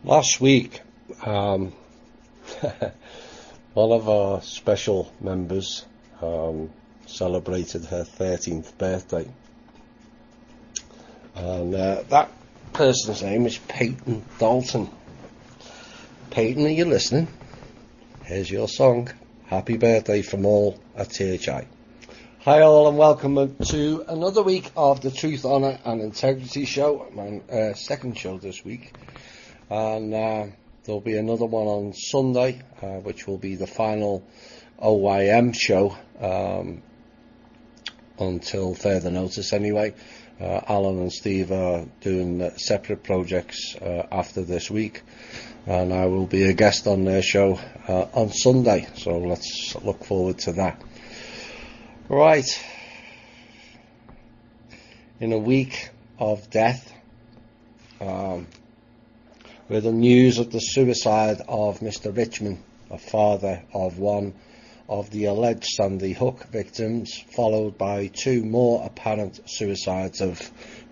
Last week, one of our special members celebrated her 13th birthday, and that person's name is Peyton Dalton. Peyton, are you listening? Here's your song. Happy birthday from all at THI. Hi all, and welcome to another week of the Truth, Honour and Integrity Show, my second show this week. And there'll be another one on Sunday, which will be the final OYM show, until further notice anyway. Alan and Steve are doing separate projects after this week, and I will be a guest on their show on Sunday, so let's look forward to that. Right, in a week of death, with the news of the suicide of Mr. Richmond, a father of one of the alleged Sandy Hook victims, followed by two more apparent suicides of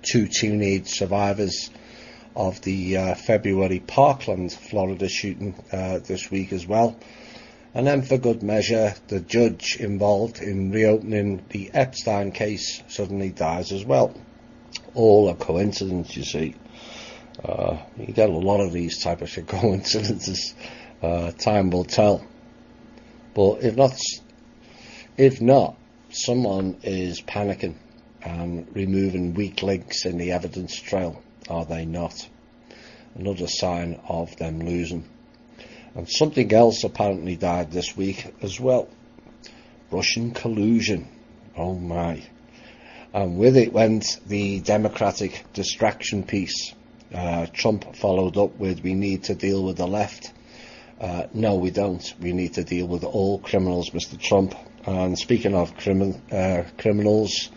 two teenage survivors of the February Parkland, Florida shooting this week as well. And then, for good measure, the judge involved in reopening the Epstein case suddenly dies as well. All a coincidence, you see. You get a lot of these type of coincidences. Time will tell. But if not, someone is panicking and removing weak links in the evidence trail, are they not? Another sign of them losing. And something else apparently died this week as well. Russian collusion. Oh my. And with it went the Democratic distraction piece. Trump followed up with, we need to deal with the left. No, we don't. We need to deal with all criminals, Mr. Trump. And speaking of criminals,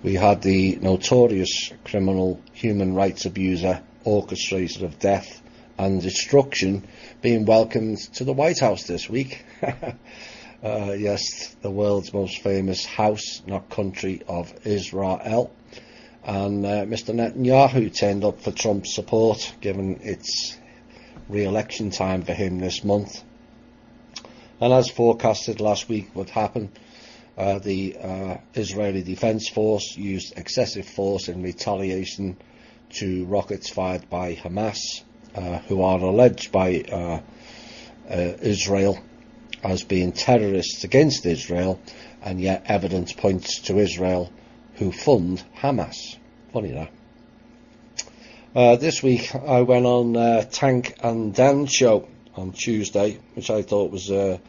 we had the notorious criminal human rights abuser, orchestrator of death and destruction, being welcomed to the White House this week. Yes, the world's most famous house, not country, of Israel. And Mr. Netanyahu turned up for Trump's support, given it's re-election time for him this month. And as forecasted last week would happen, the Israeli Defense Force used excessive force in retaliation to rockets fired by Hamas, who are alleged by Israel as being terrorists against Israel, and yet evidence points to Israel, who fund Hamas. Funny that. This week I went on Tank and Dan show on Tuesday, which I thought was a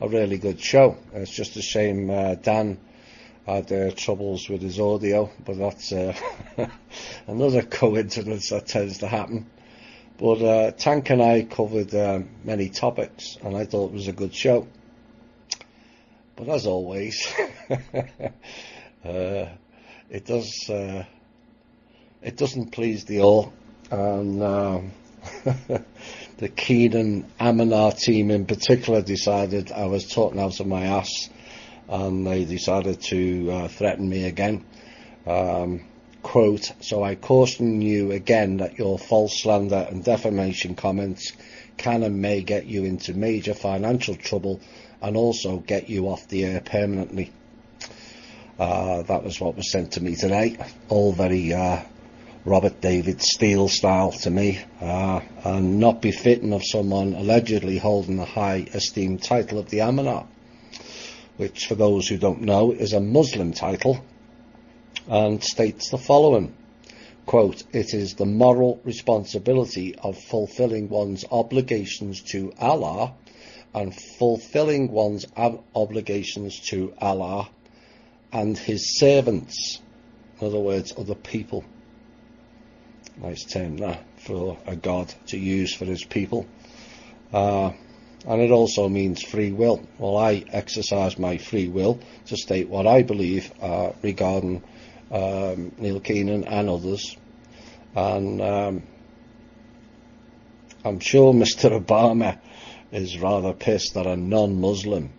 really good show. It's just a shame Dan had troubles with his audio, but that's another coincidence that tends to happen. But Tank and I covered many topics, and I thought it was a good show. But as always, it doesn't please the all, and the Keenan Amanar team in particular decided I was talking out of my ass, and they decided to threaten me again. Quote, so I caution you again that your false slander and defamation comments can and may get you into major financial trouble and also get you off the air permanently. That was what was sent to me today. All very Robert David Steele style to me, and not befitting of someone allegedly holding the high esteemed title of the Amanar, which, for those who don't know, is a Muslim title, and states the following, quote, it is the moral responsibility of fulfilling one's obligations to Allah and fulfilling one's obligations to Allah and his servants, in other words, other people. Nice term that, for a God to use for his people. And it also means free will. Well, I exercise my free will to state what I believe regarding Neil Keenan and others. And I'm sure Mr. Obama is rather pissed that a non-Muslim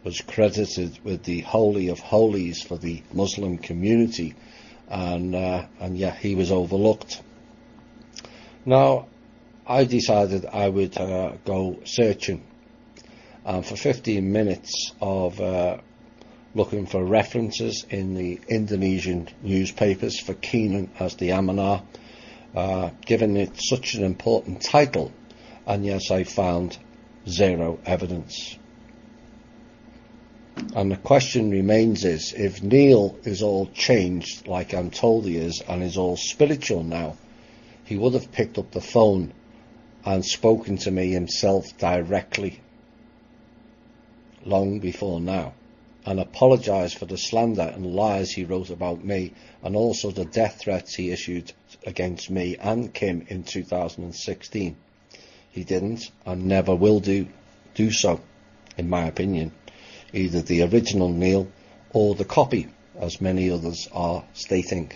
was credited with the Holy of Holies for the Muslim community, and yet he was overlooked. Now, I decided I would go searching, and for 15 minutes of looking for references in the Indonesian newspapers for Keenan as the Amanah, given it such an important title, and yes, I found zero evidence. And the question remains is, if Neil is all changed like I'm told he is, and is all spiritual now, he would have picked up the phone and spoken to me himself directly long before now, and apologised for the slander and lies he wrote about me, and also the death threats he issued against me and Kim in 2016. He didn't, and never will do so, in my opinion, either the original Neil or the copy, as many others are stating.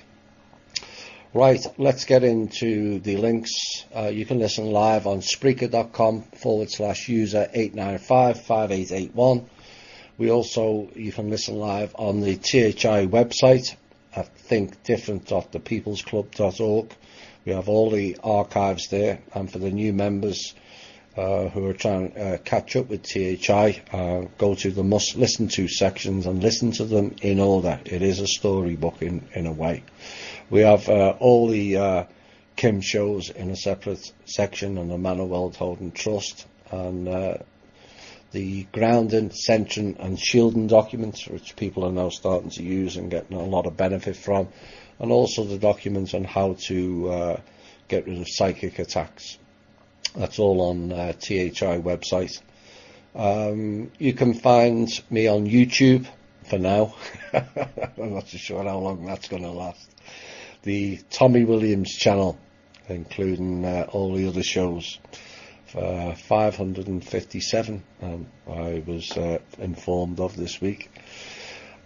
Right, let's get into the links. You can listen live on Spreaker.com/user 8955881. You can listen live on the THI website at thinkdifferent.thepeoplesclub.org. We have all the archives there, and for the new members who are trying to catch up with THI, go to the must listen to sections and listen to them in order. It is a storybook in a way. We have all the Kim shows in a separate section, and the Manor World Holding Trust, and the grounding, centering and shielding documents, which people are now starting to use and getting a lot of benefit from, and also the documents on how to get rid of psychic attacks. That's all on THI website. You can find me on YouTube for now. I'm not too sure how long that's going to last. The Tommy Williams channel, including all the other shows, 557 I was informed of this week.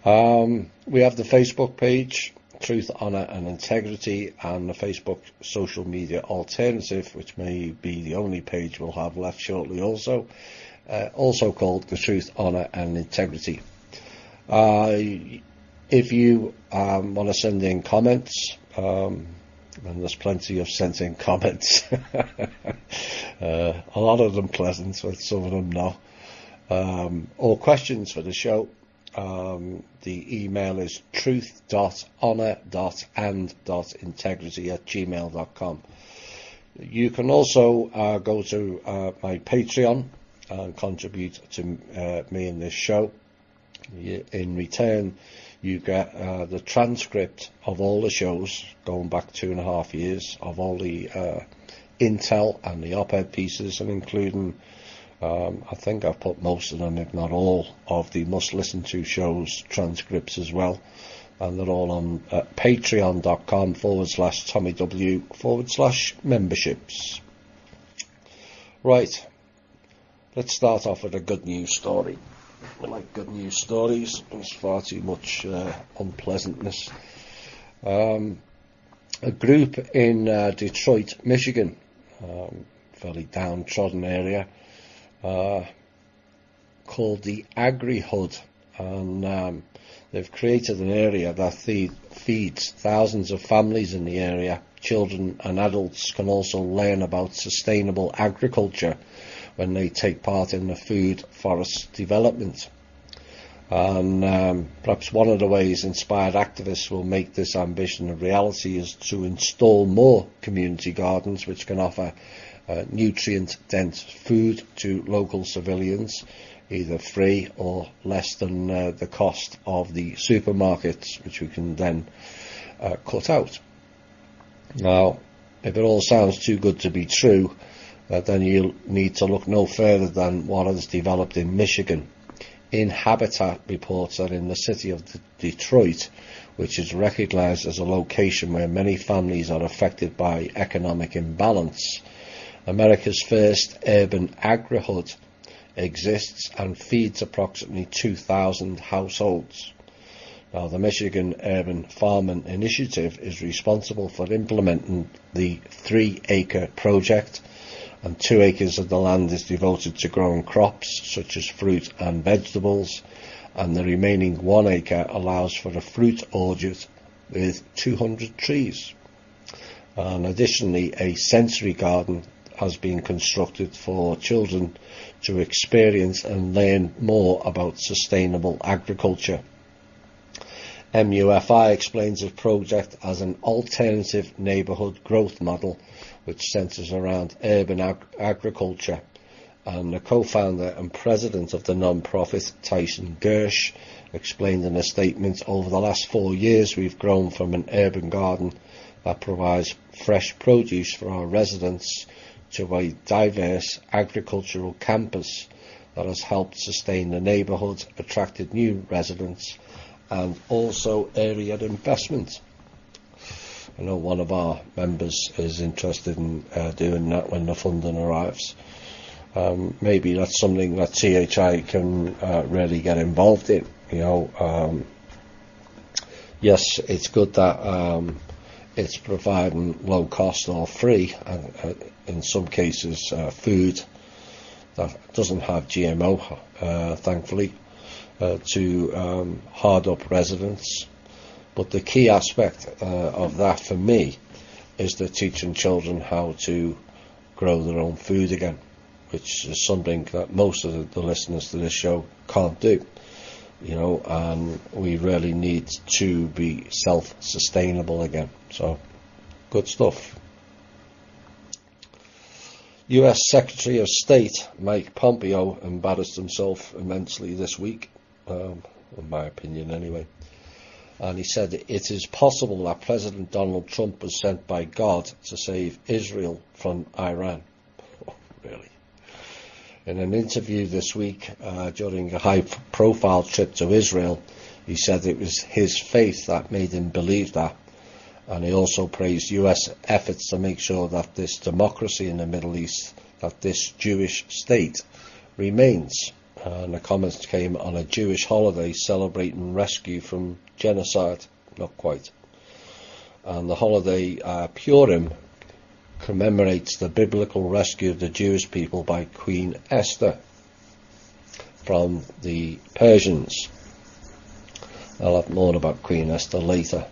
We have the Facebook page, Truth, Honour and Integrity, and the Facebook social media alternative, which may be the only page we'll have left shortly, also called the Truth, Honour and Integrity. If you want to send in comments, and there's plenty of sent in comments, a lot of them pleasant, but some of them not, or questions for the show, the email is truth.honour.and.integrity@gmail.com. You can also go to my Patreon and contribute to me in this show. In return, you get the transcript of all the shows going back 2.5 years, of all the intel and the op-ed pieces, and including I think I've put most of them, if not all, of the must listen to shows transcripts as well, and they're all on patreon.com/TommyW/memberships. Right, let's start off with a good news story. I like good news stories. There's far too much unpleasantness. A group in Detroit, Michigan, fairly downtrodden area, called the Agri-Hood, and they've created an area that feeds thousands of families in the area. Children and adults can also learn about sustainable agriculture when they take part in the food forest development. And perhaps one of the ways inspired activists will make this ambition a reality is to install more community gardens which can offer nutrient-dense food to local civilians, either free or less than the cost of the supermarkets, which we can then cut out. Now, if it all sounds too good to be true, then you'll need to look no further than what has developed in Michigan. Inhabitat reports that in the city of Detroit, which is recognised as a location where many families are affected by economic imbalance, America's first urban agri-hood exists and feeds approximately 2,000 households. Now, the Michigan Urban Farming Initiative is responsible for implementing the 3-acre project, and 2 acres of the land is devoted to growing crops such as fruit and vegetables, and the remaining 1 acre allows for a fruit orchard with 200 trees. And additionally, a sensory garden has been constructed for children to experience and learn more about sustainable agriculture. MUFI explains the project as an alternative neighbourhood growth model which centres around urban agriculture, and the co-founder and president of the non-profit, Tyson Gersh, explained in a statement, "Over the last 4 years we've grown from an urban garden that provides fresh produce for our residents to a diverse agricultural campus that has helped sustain the neighbourhood, attracted new residents and also area investment." I know one of our members is interested in doing that when the funding arrives. Maybe that's something that CHI can really get involved in. Yes, it's good that it's providing low cost or free, in some cases, food that doesn't have GMO, thankfully, to hard-up residents. But the key aspect of that for me is the teaching children how to grow their own food again, which is something that most of the listeners to this show can't do, and we really need to be self-sustainable again. So, good stuff. US Secretary of State Mike Pompeo embarrassed himself immensely this week, in my opinion anyway. And he said it is possible that President Donald Trump was sent by God to save Israel from Iran. Oh, really? In an interview this week during a high-profile trip to Israel, he said it was his faith that made him believe that. And he also praised US efforts to make sure that this democracy in the Middle East, that this Jewish state, remains. And the comments came on a Jewish holiday celebrating rescue from genocide. Not quite. And the holiday Purim commemorates the biblical rescue of the Jewish people by Queen Esther from the Persians. I'll have more about Queen Esther later.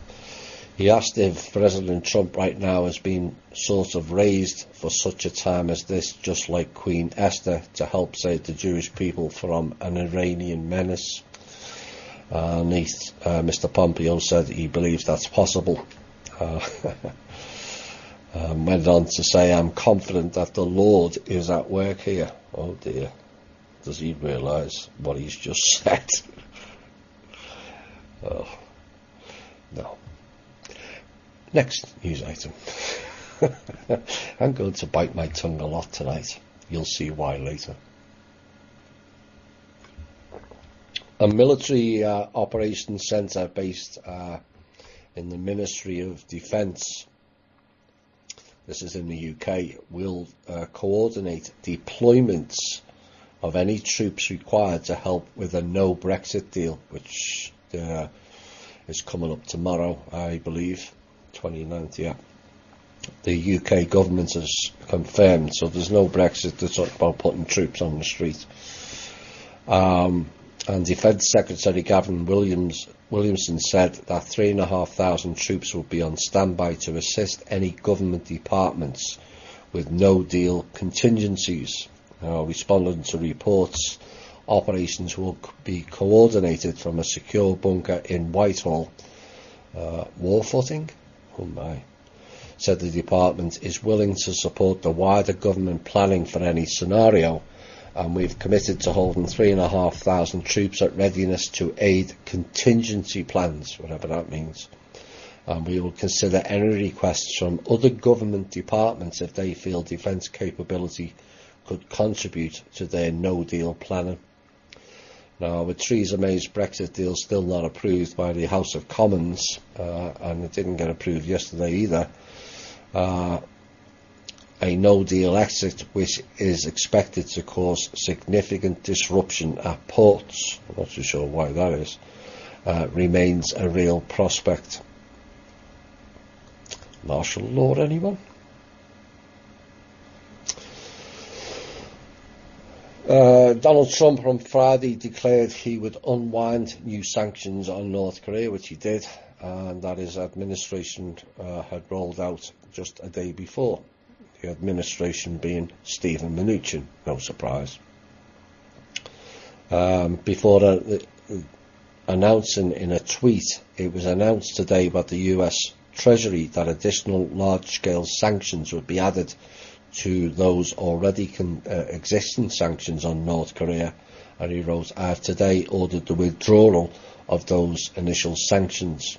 He asked if President Trump right now has been sort of raised for such a time as this, just like Queen Esther, to help save the Jewish people from an Iranian menace. And Mr. Pompeo said he believes that's possible. Went on to say, "I'm confident that the Lord is at work here." Oh dear. Does he realise what he's just said? Oh, no. Next news item. I'm going to bite my tongue a lot tonight. You'll see why later. A military operations centre based in the Ministry of Defence, this is in the UK, will coordinate deployments of any troops required to help with a no-Brexit deal, which is coming up tomorrow, I believe. 29th, yeah. The UK government has confirmed, so there's no Brexit. They're talking about putting troops on the street. And Defence Secretary Gavin Williamson said that 3,500 troops will be on standby to assist any government departments with no-deal contingencies. Responding to reports, operations will be coordinated from a secure bunker in Whitehall. War footing? Oh my. Said the department is willing to support the wider government planning for any scenario, and we've committed to holding 3,500 troops at readiness to aid contingency plans, whatever that means. And we will consider any requests from other government departments if they feel defence capability could contribute to their no-deal planning. Now, with Theresa May's Brexit deal still not approved by the House of Commons, and it didn't get approved yesterday either, a no-deal exit, which is expected to cause significant disruption at ports, I'm not too sure why that is, remains a real prospect. Martial law, anyone? Donald Trump on Friday declared he would unwind new sanctions on North Korea, which he did, and that his administration had rolled out just a day before. the administration being Stephen Mnuchin. No surprise. Before announcing in a tweet, it was announced today by the US Treasury that additional large-scale sanctions would be added to those already existing sanctions on North Korea. And he wrote, "I have today ordered the withdrawal of those initial sanctions."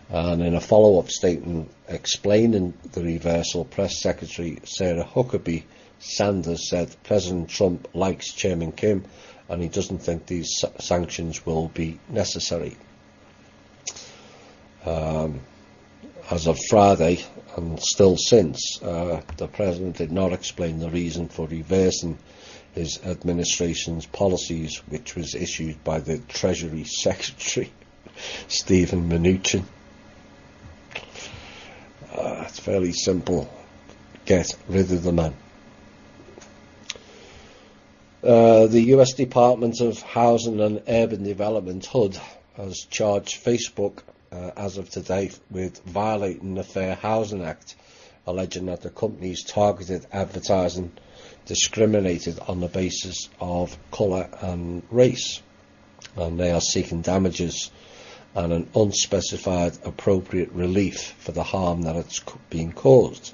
And in a follow-up statement explaining the reversal, Press Secretary Sarah Huckabee Sanders said President Trump likes Chairman Kim and he doesn't think these sanctions will be necessary. As of Friday, and still since, the President did not explain the reason for reversing his administration's policies, which was issued by the Treasury Secretary, Stephen Mnuchin. It's fairly simple. Get rid of the man. The US Department of Housing and Urban Development, HUD, has charged Facebook as of today with violating the Fair Housing Act, alleging that the company's targeted advertising discriminated on the basis of colour and race, and they are seeking damages and an unspecified appropriate relief for the harm that it's been caused.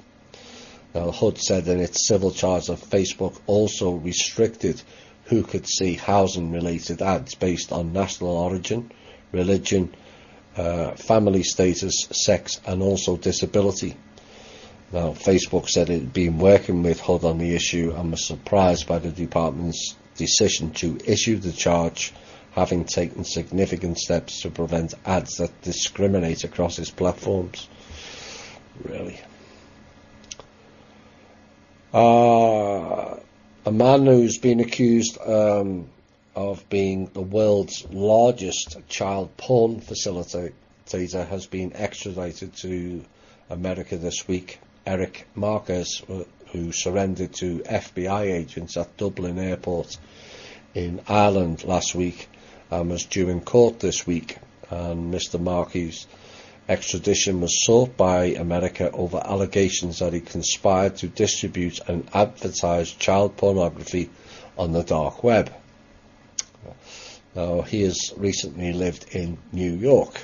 Now, HUD said in its civil charge that Facebook also restricted who could see housing-related ads based on national origin, religion, family status, sex, and also disability. Now, Facebook said it had been working with HUD on the issue and was surprised by the department's decision to issue the charge, having taken significant steps to prevent ads that discriminate across its platforms. Really. A man who's been accused of being the world's largest child porn facilitator has been extradited to America this week. Eric Marquez, who surrendered to FBI agents at Dublin Airport in Ireland last week, was due in court this week, and Mr. Marquez' extradition was sought by America over allegations that he conspired to distribute and advertise child pornography on the dark web. Now, he has recently lived in New York.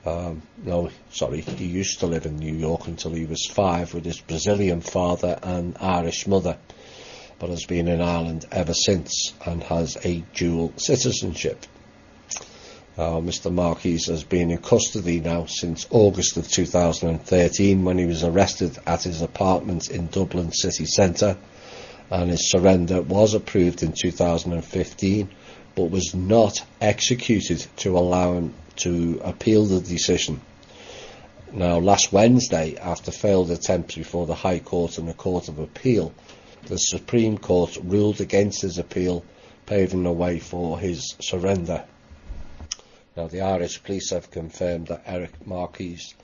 He used to live in New York until he was 5 with his Brazilian father and Irish mother, but has been in Ireland ever since and has a dual citizenship. Mr. Marquez has been in custody now since August of 2013, when he was arrested at his apartment in Dublin city centre, and his surrender was approved in 2015 but was not executed to allow him to appeal the decision. Now, last Wednesday, after failed attempts before the High Court and the Court of Appeal, the Supreme Court ruled against his appeal, paving the way for his surrender. Now, the Irish police have confirmed that Eric Marquez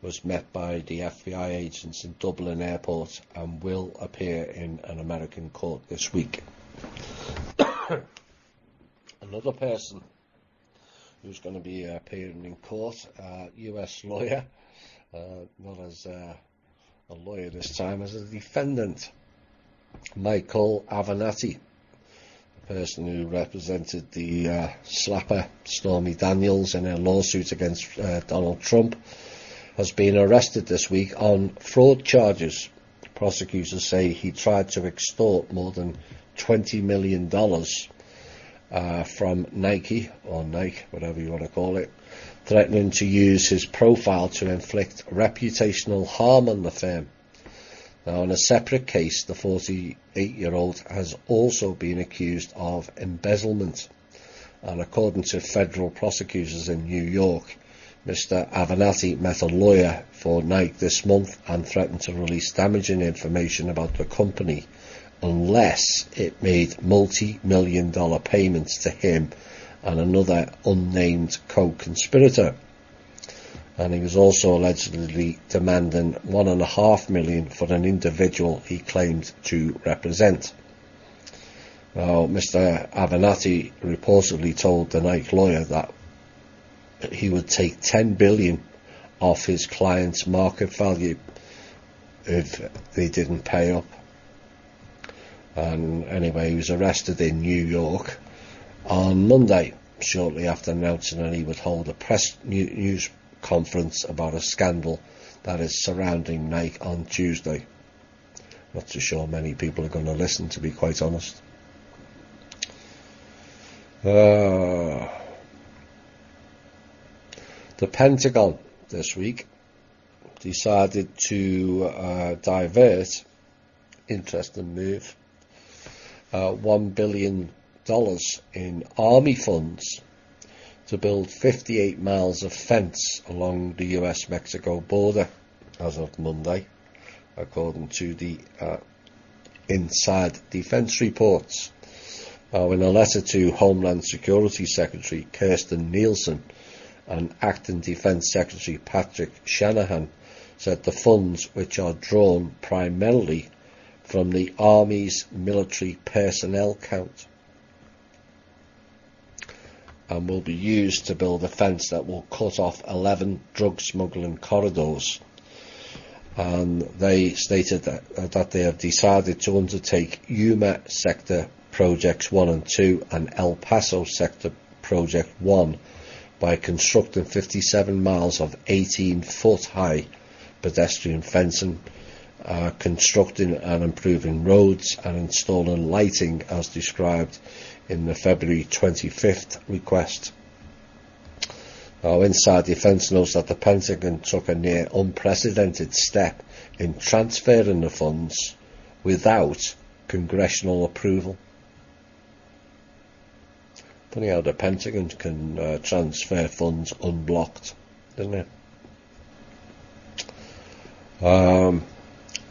was met by the FBI agents in Dublin Airport and will appear in an American court this week. Another person who's going to be appearing in court, US lawyer, not as a lawyer this time, as a defendant, Michael Avenatti, the person who represented the slapper Stormy Daniels in her lawsuit against Donald Trump, has been arrested this week on fraud charges. Prosecutors say he tried to extort more than $20 million from Nike, or Nike, whatever you want to call it, threatening to use his profile to inflict reputational harm on the firm. Now, in a separate case, the 48-year-old has also been accused of embezzlement, and according to federal prosecutors in New York, Mr. Avenatti met a lawyer for Nike this month and threatened to release damaging information about the company unless it made multi-million-dollar payments to him and another unnamed co-conspirator. And he was also allegedly demanding $1.5 million for an individual he claimed to represent. Now, Mr. Avenatti reportedly told the Nike lawyer that he would take $10 billion off his client's market value if they didn't pay up. And anyway, he was arrested in New York on Monday, shortly after announcing that he would hold a press news conference about a scandal that is surrounding Nike on Tuesday. Not too sure many people are going to listen, to be quite honest. The Pentagon this week decided to divert, interesting move, $1 billion in army funds to build 58 miles of fence along the US-Mexico border as of Monday, according to the Inside Defense reports. In a letter to Homeland Security Secretary Kirstjen Nielsen and Acting Defense Secretary Patrick Shanahan said the funds, which are drawn primarily from the Army's military personnel count, and will be used to build a fence that will cut off 11 drug smuggling corridors. And they stated that they have decided to undertake Yuma Sector Projects 1 and 2 and El Paso Sector Project 1 by constructing 57 miles of 18-foot high pedestrian fencing, constructing and improving roads, and installing lighting as described in the February 25th request. Now, Inside Defense notes that the Pentagon took a near unprecedented step in transferring the funds without congressional approval. Funny how the Pentagon can transfer funds unblocked, isn't it?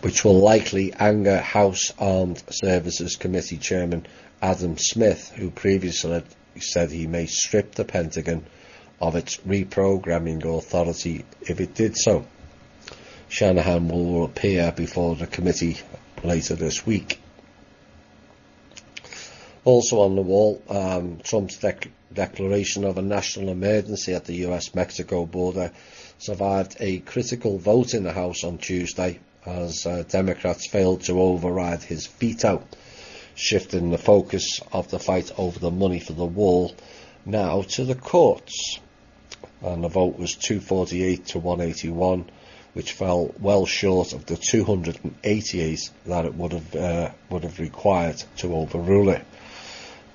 Which will likely anger House Armed Services Committee Chairman Adam Smith, who previously said he may strip the Pentagon of its reprogramming authority if it did so. Shanahan will appear before the committee later this week. Also on the wall, Trump's declaration of a national emergency at the US-Mexico border survived a critical vote in the House on Tuesday as Democrats failed to override his veto, shifting the focus of the fight over the money for the wall now to the courts. And the vote was 248 to 181, which fell well short of the 288 that it would have required to overrule it.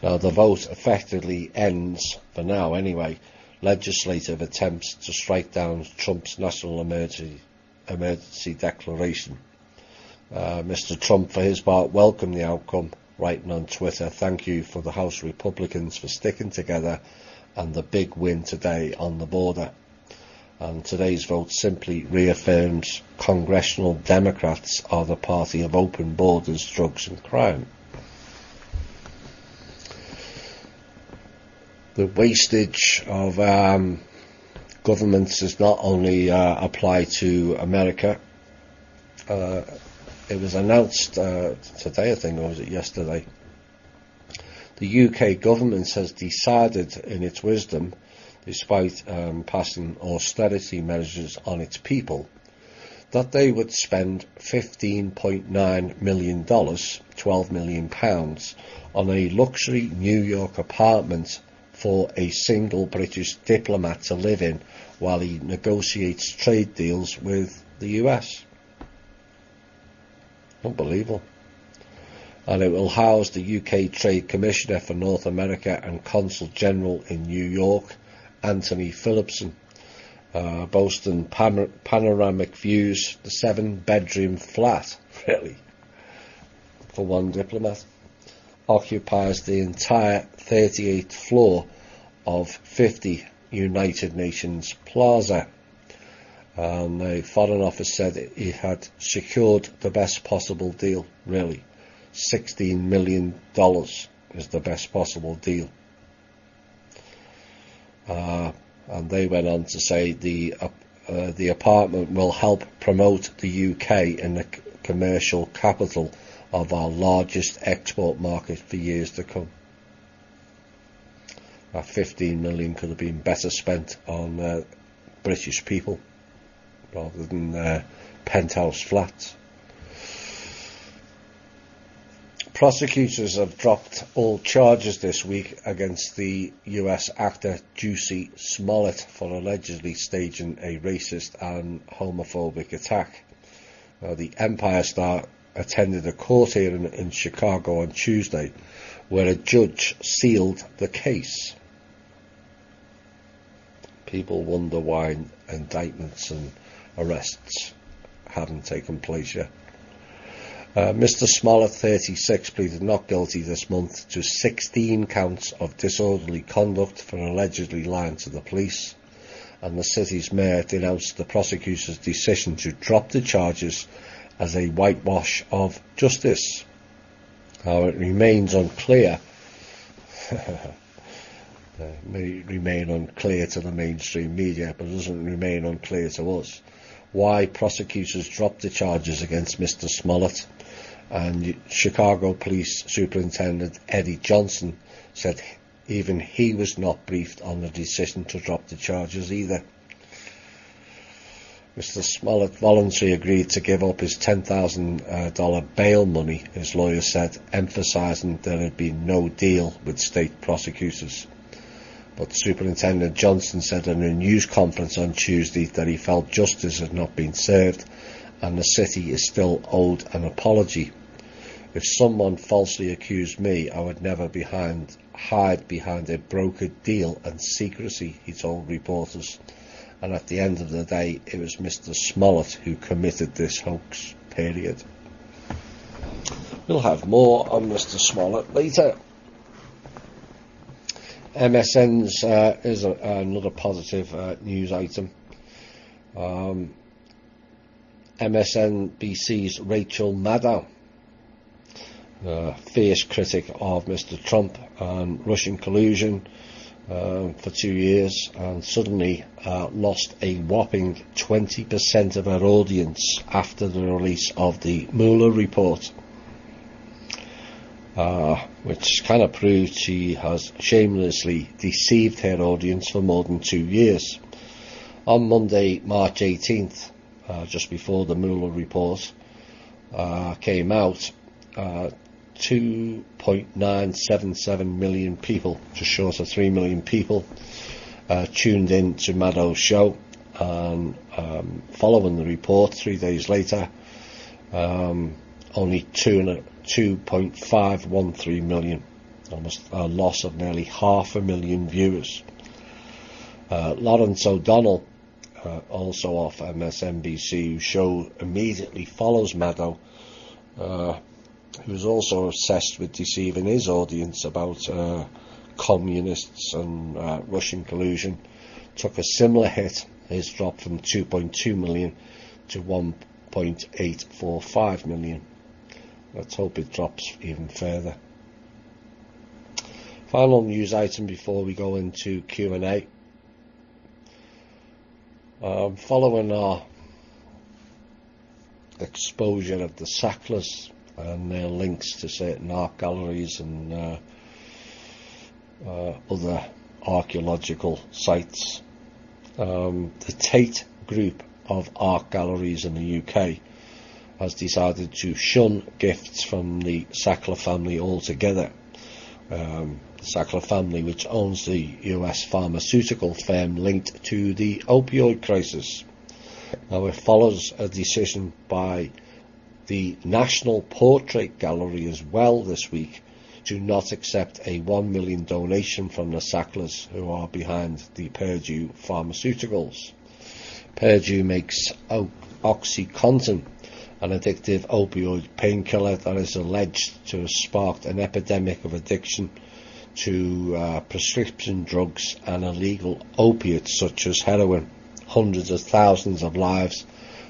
Now, the vote effectively ends, for now anyway, legislative attempts to strike down Trump's national emergency declaration. Mr. Trump, for his part, welcomed the outcome, writing on Twitter, "Thank you for the House Republicans for sticking together and the big win today on the border." And today's vote simply reaffirms congressional Democrats are the party of open borders, drugs and crime. The wastage of governments does not only apply to America. It was announced today, I think, or was it yesterday? The UK government has decided in its wisdom, despite passing austerity measures on its people, that they would spend $15.9 million, £12 million, on a luxury New York apartment for a single British diplomat to live in while he negotiates trade deals with the US. Unbelievable. And it will house the UK Trade Commissioner for North America and Consul General in New York, Anthony Phillipson, boasting panoramic views, the 7-bedroom flat, really, for one diplomat, occupies the entire 38th floor of 50 United Nations Plaza. And the Foreign Office said it had secured the best possible deal, really. $16 million is the best possible deal. And they went on to say the apartment will help promote the UK in the commercial capital of our largest export market for years to come. That 15 million could have been better spent on British people rather than penthouse flats. Prosecutors have dropped all charges this week against the US actor Jussie Smollett for allegedly staging a racist and homophobic attack. The Empire star attended a court hearing in Chicago on Tuesday, where a judge sealed the case. People wonder why indictments and arrests haven't taken place yet. Mr. Smollett, 36, pleaded not guilty this month to 16 counts of disorderly conduct for allegedly lying to the police, and the city's mayor denounced the prosecutor's decision to drop the charges as a whitewash of justice. Now, it remains unclear, may remain unclear to the mainstream media, but it doesn't remain unclear to us, why prosecutors dropped the charges against Mr. Smollett. And Chicago Police Superintendent Eddie Johnson said even he was not briefed on the decision to drop the charges either. Mr. Smollett voluntarily agreed to give up his $10,000 bail money, his lawyer said, emphasising there had been no deal with state prosecutors. But Superintendent Johnson said in a news conference on Tuesday that he felt justice had not been served and the city is still owed an apology. If someone falsely accused me, I would never hide behind a brokered deal and secrecy, he told reporters. And at the end of the day, it was Mr. Smollett who committed this hoax, period. We'll have more on Mr. Smollett later. MSN's is another positive news item. MSNBC's Rachel Maddow, fierce critic of Mr. Trump and Russian collusion for 2 years, and suddenly lost a whopping 20% of her audience after the release of the Mueller report, which kind of proved she has shamelessly deceived her audience for more than 2 years. On Monday, March 18th, just before the Mueller report came out, 2.977 million people, just short of 3 million people, tuned in to Maddow's show, and following the report 3 days later, only 2.513 million, almost a loss of nearly 500,000 viewers. Lawrence O'Donnell, also off MSNBC, whose show immediately follows Maddow, who's also obsessed with deceiving his audience about communists and Russian collusion, took a similar hit. His dropped from 2.2 million to 1.845 million. Let's hope it drops even further. Final news item before we go into Q&A. Following our exposure of the Sacklers and their links to certain art galleries and other archaeological sites, the Tate Group of art galleries in the UK has decided to shun gifts from the Sackler family altogether. The Sackler family, which owns the US pharmaceutical firm linked to the opioid crisis. Now, it follows a decision by the National Portrait Gallery as well this week to not accept a $1 million donation from the Sacklers, who are behind the Purdue Pharmaceuticals. Purdue makes OxyContin, an addictive opioid painkiller that is alleged to have sparked an epidemic of addiction to prescription drugs and illegal opiates such as heroin. Hundreds of thousands of lives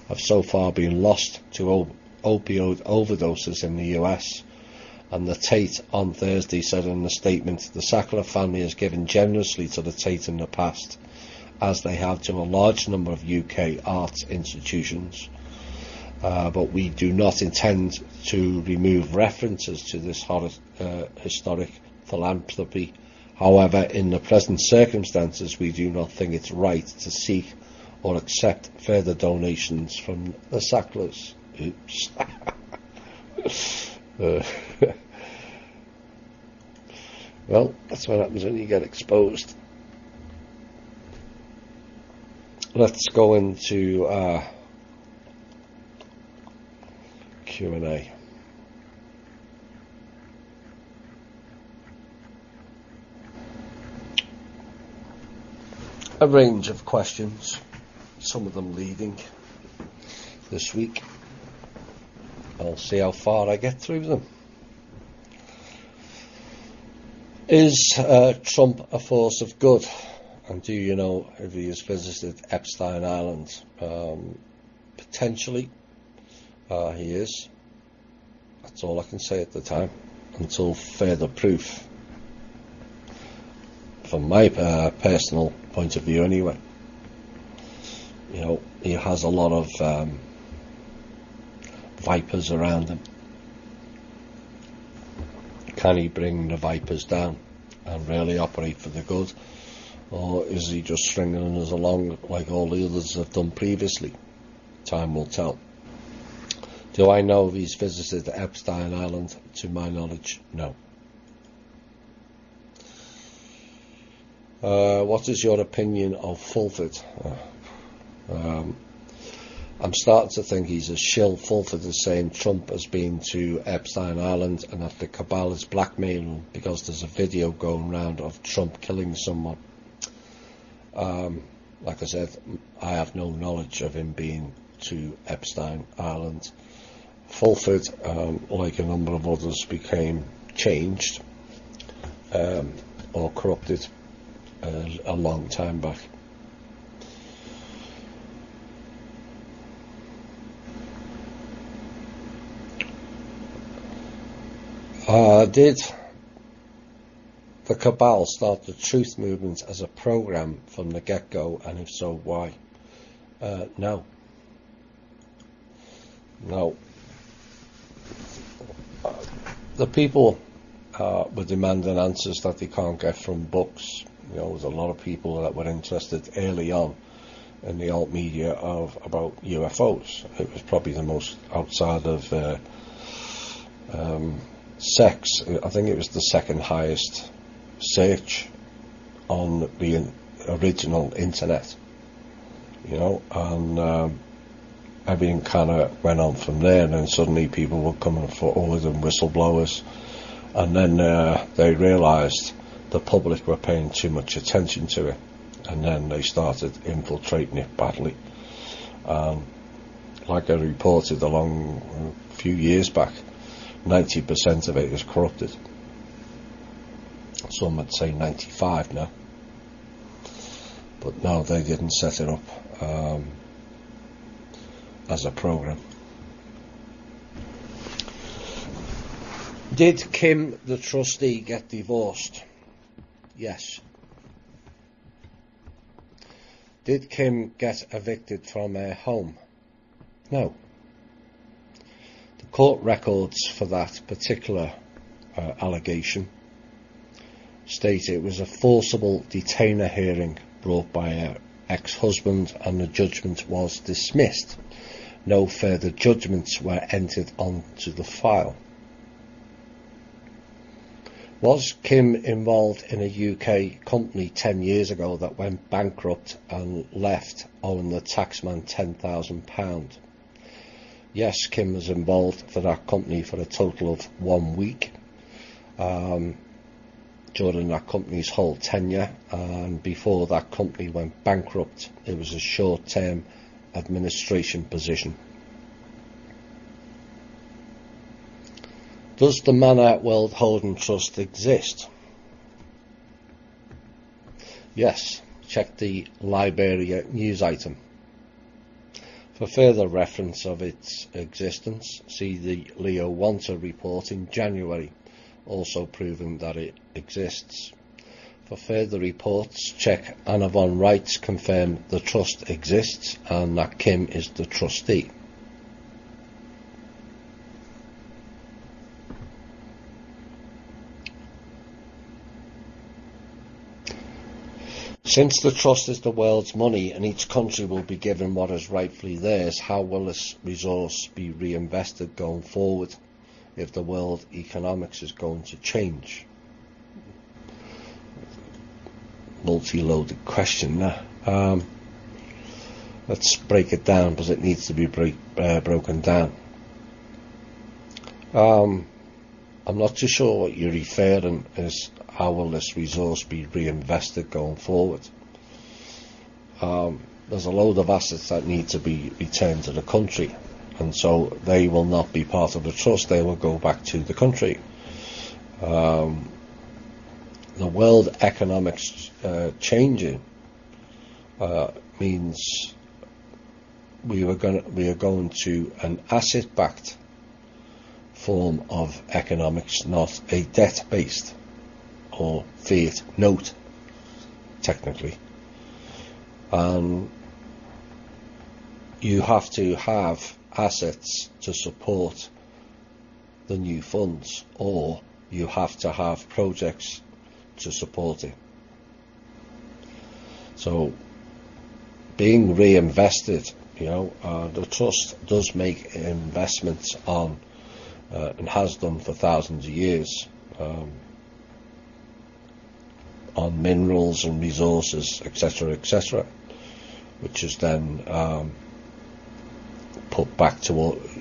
have so far been lost to opioid overdoses in the US, and the Tate on Thursday said in a statement, the Sackler family has given generously to the Tate in the past, as they have to a large number of UK arts institutions, but we do not intend to remove references to this historic philanthropy. However, in the present circumstances, we do not think it's right to seek or accept further donations from the Sacklers. Oops. Well, that's what happens when you get exposed. Let's go into Q&A. A range of questions, some of them leading this week. I'll see how far I get through them. Is Trump a force of good? And do you know if he has visited Epstein Island? Potentially, he is. That's all I can say at the time, until further proof. From my personal point of view, anyway. You know, he has a lot of vipers around him. Can he bring the vipers down and really operate for the good? Or is he just stringing us along like all the others have done previously? Time will tell. Do I know if he's visited Epstein Island? To my knowledge, no. What is your opinion of Fulford? I'm starting to think he's a shill. Fulford is saying Trump has been to Epstein Island and that the cabal is blackmailing because there's a video going around of Trump killing someone. Like I said, I have no knowledge of him being to Epstein Island. Fulford, like a number of others, became changed or corrupted a long time back. Did the cabal start the truth movement as a program from the get-go, and if so, why? No. The people were demanding answers that they can't get from books. You know, there's a lot of people that were interested early on in the alt media about UFOs. It was probably the most, outside of sex, I think it was the second highest search on the original internet, you know, and everything kind of went on from there, and then suddenly people were coming forward and whistleblowers, and then they realised the public were paying too much attention to it, and then they started infiltrating it badly. Like I reported a few years back, 90% of it is corrupted. Some would say 95 now. But no, they didn't set it up as a program. Did Kim, the trustee, get divorced? Yes. Did Kim get evicted from her home? No. The court records for that particular allegation state it was a forcible detainer hearing brought by her ex-husband, and the judgment was dismissed. No further judgments were entered onto the file. Was Kim involved in a UK company 10 years ago that went bankrupt and left owing the taxman £10,000? Yes, Kim was involved for that company for a total of 1 week during that company's whole tenure, and before that company went bankrupt, it was a short-term administration position. Does the Manor World Holding Trust exist? Yes, check the Liberia news item. For further reference of its existence, see the Leo Wanta report in January, also proving that it exists. For further reports, check Anna Von Reitz confirmed the trust exists and that Kim is the trustee. Since the trust is the world's money and each country will be given what is rightfully theirs, how will this resource be reinvested going forward if the world economics is going to change? multi-loaded question there. Let's break it down, because it needs to be broken down. I'm not too sure what you're referring is. How will this resource be reinvested going forward? There's a load of assets that need to be returned to the country, and so they will not be part of the trust. They will go back to the country. The world economics changing means we are going to an asset-backed form of economics, not a debt-based or fiat note, technically. You have to have assets to support the new funds, or you have to have projects to support it. So being reinvested, the trust does make investments on and has done for thousands of years on minerals and resources, etc., which is then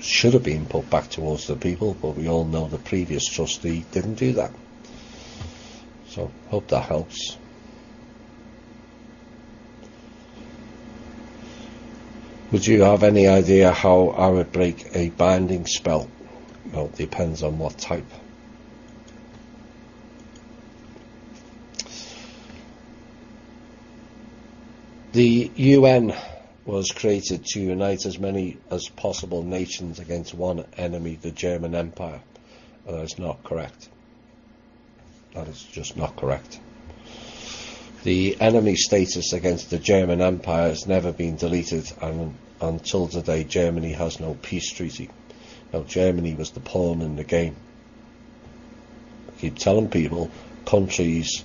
should have been put back towards the people, but we all know the previous trustee didn't do that. So hope that helps. Would you have any idea how I would break a binding spell? Well, it depends on what type. The UN was created to unite as many as possible nations against one enemy, the German Empire. That is not correct. That is just not correct. The enemy status against the German Empire has never been deleted, and until today Germany has no peace treaty. Now, Germany was the pawn in the game. I keep telling people countries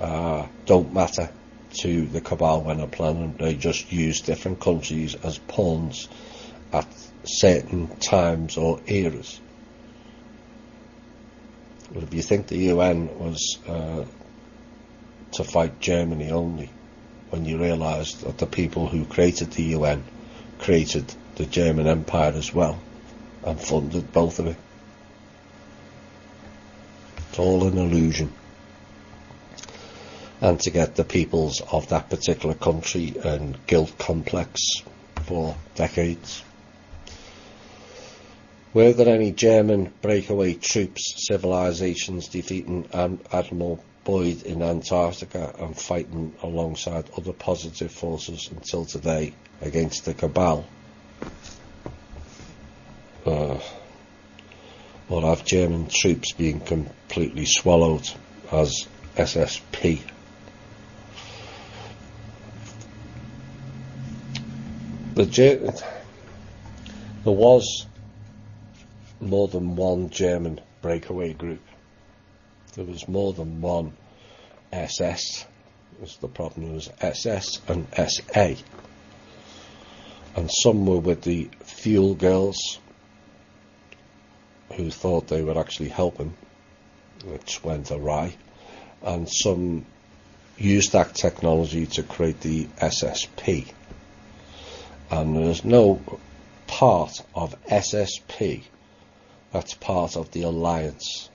don't matter to the cabal when they're planning. They just use different countries as pawns at certain times or eras. But if you think the UN was to fight Germany only, when you realise that the people who created the UN created the German Empire as well and funded both of it. It's all an illusion. And to get the peoples of that particular country and guilt complex for decades. Were there any German breakaway troops, civilizations defeating Admiral Boyd in Antarctica and fighting alongside other positive forces until today against the cabal? Or have German troops been completely swallowed as SSP? There was more than one German breakaway group. There was more than one SS. The problem was SS and SA. And some were with the fuel girls who thought they were actually helping, which went awry. And some used that technology to create the SSP. And there's no part of SSP that's part of the alliance.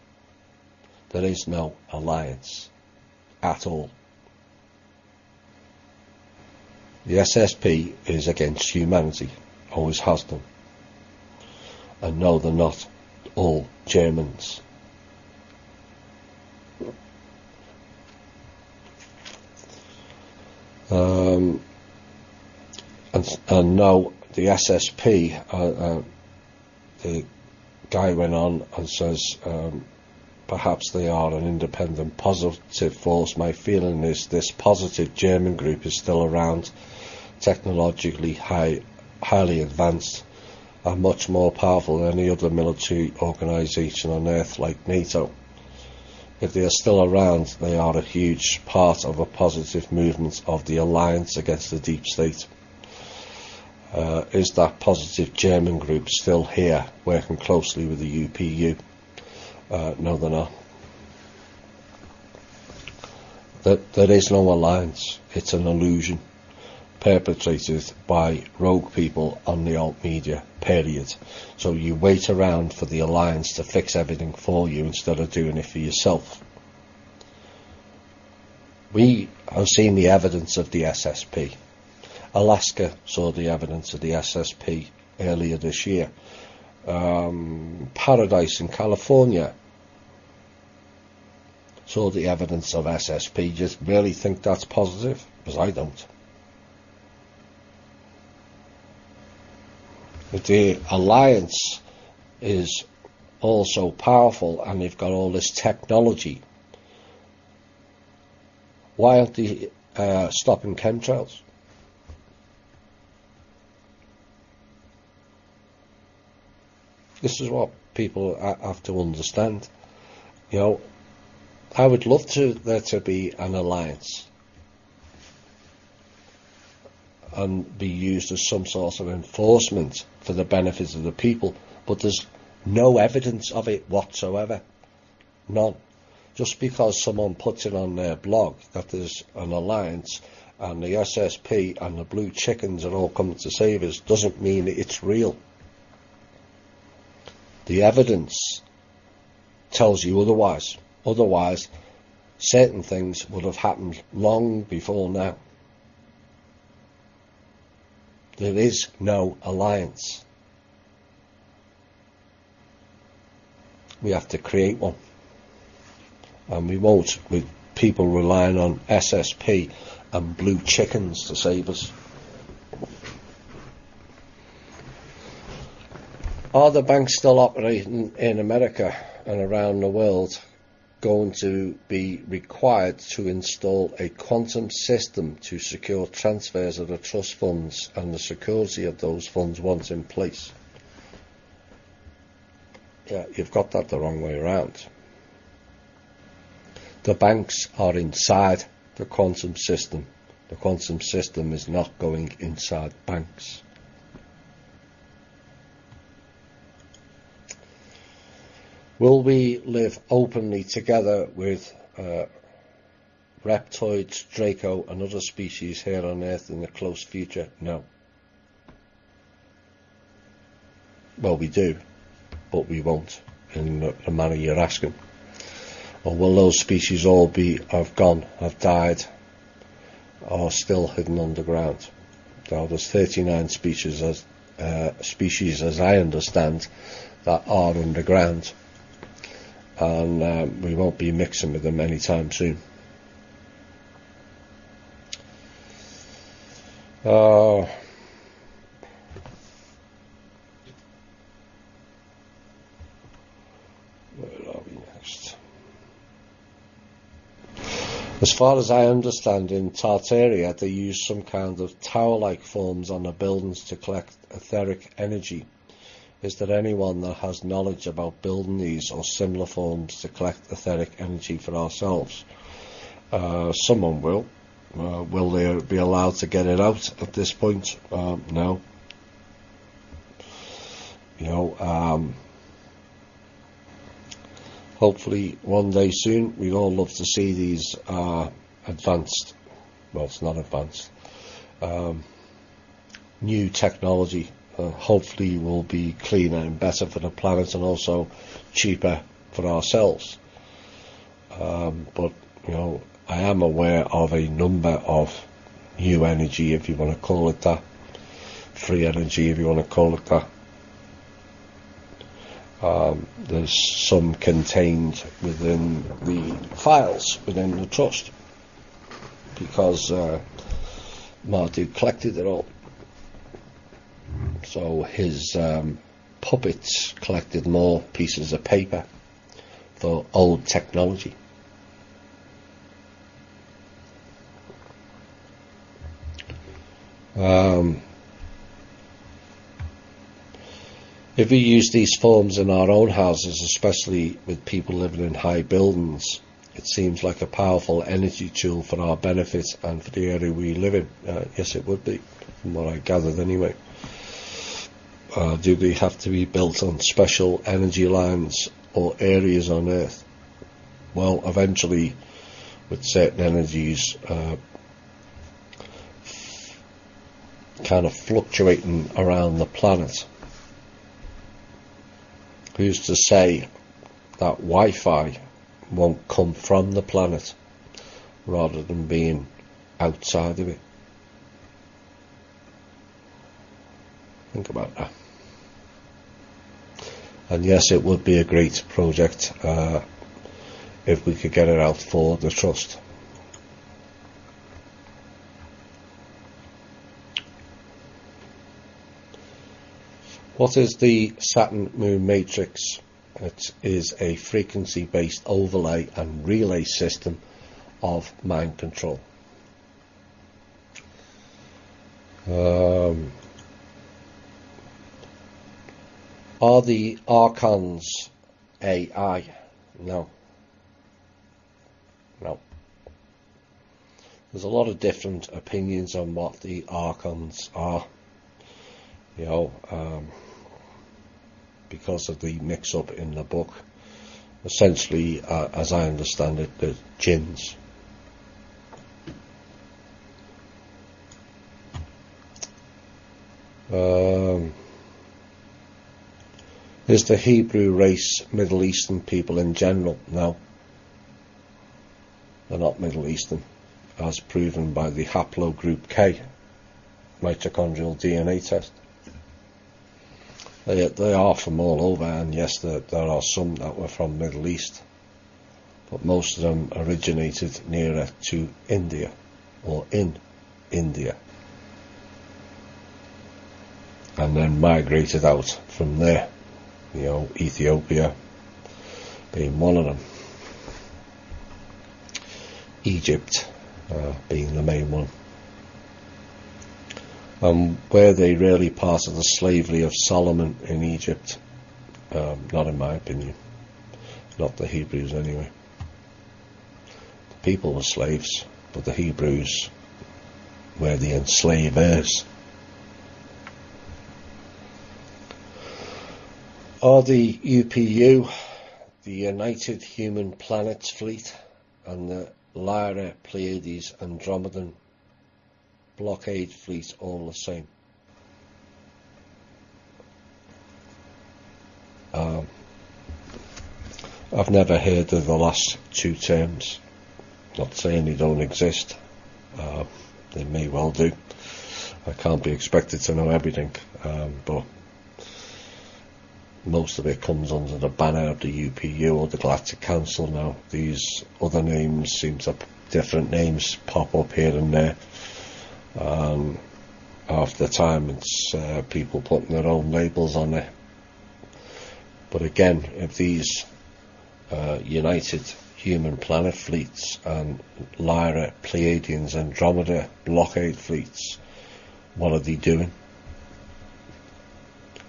There is no alliance at all. The SSP is against humanity, always has done. And no, they're not all Germans. And no, the SSP, the guy went on and says, perhaps they are an independent positive force. My feeling is this positive German group is still around, technologically highly advanced, and much more powerful than any other military organisation on earth like NATO. If they are still around, they are a huge part of a positive movement of the alliance against the deep state. Is that positive German group still here, working closely with the UPU? No, they're not. that there is no alliance. It's an illusion perpetrated by rogue people on the alt media, period. So you wait around for the alliance to fix everything for you instead of doing it for yourself. We have seen the evidence of the SSP. Alaska saw the evidence of the SSP earlier this year. Paradise in California saw the evidence of SSP. Just really think that's positive? Because I don't. The alliance is also powerful, and they've got all this technology. Why aren't they stopping chemtrails? This is what people have to understand. You know, I would love there to be an alliance and be used as some sort of enforcement for the benefit of the people, but there's no evidence of it whatsoever. None. Just because someone puts it on their blog that there's an alliance and the SSP and the blue chickens are all coming to save us doesn't mean it's real. The evidence tells you otherwise. Otherwise, certain things would have happened long before now. There is no alliance. We have to create one. And we won't, with people relying on SSP and blue chickens to save us. Are the banks still operating in America and around the world going to be required to install a quantum system to secure transfers of the trust funds and the security of those funds once in place? Yeah, you've got that the wrong way around. The banks are inside the quantum system. The quantum system is not going inside banks. Will we live openly together with reptoids, Draco and other species here on Earth in the close future? No. Well, we do, but we won't in the manner you're asking. Or will those species all have gone, have died, or still hidden underground? Now, there's 39 species as I understand that are underground, and we won't be mixing with them anytime soon. As far as I understand, in Tartaria they use some kind of tower-like forms on the buildings to collect etheric energy. Is there anyone that has knowledge about building these or similar forms to collect etheric energy for ourselves? Someone will. Will they be allowed to get it out at this point? No. You know, hopefully one day soon we'd all love to see these advanced, well, it's not advanced, new technology hopefully will be cleaner and better for the planet and also cheaper for ourselves. But, you know, I am aware of a number of new energy, if you want to call it that, free energy, if you want to call it that. There's some contained within the files within the trust because Marduk collected it all. So his puppets collected more pieces of paper for old technology. If we use these forms in our own houses, especially with people living in high buildings, it seems like a powerful energy tool for our benefit and for the area we live in. Yes, it would be, from what I gathered anyway. Do they have to be built on special energy lines or areas on Earth? Well, eventually with certain energies kind of fluctuating around the planet. Who's to say that Wi-Fi won't come from the planet rather than being outside of it? Think about that. And yes, it would be a great project if we could get it out for the Trust. What is the Saturn Moon Matrix? It is a frequency-based overlay and relay system of mind control. Are the Archons AI? No. No. There's a lot of different opinions on what the Archons are. You know, because of the mix-up in the book. Essentially, as I understand it, the jinns. Is the Hebrew race Middle Eastern people in general? No. They're not Middle Eastern, as proven by the haplogroup K mitochondrial DNA test. They are from all over, and yes, there are some that were from Middle East, but most of them originated nearer to India, or in India, and then migrated out from there. You know, Ethiopia being one of them, Egypt being the main one. Were they really part of the slavery of Solomon in Egypt? Not in my opinion. Not the Hebrews anyway. The people were slaves, but the Hebrews were the enslavers. Are the UPU, the United Human Planets Fleet, and the Lyra, Pleiades, Andromedan blockade fleet all the same? I've never heard of the last two terms. Not saying they don't exist. They may well do. I can't be expected to know everything, but most of it comes under the banner of the UPU or the Galactic Council now. These other names seem to, different names pop up here and there. Half the time it's people putting their own labels on it. But again, if these United Human Planet Fleets and Lyra, Pleiadians, Andromeda blockade fleets, what are they doing?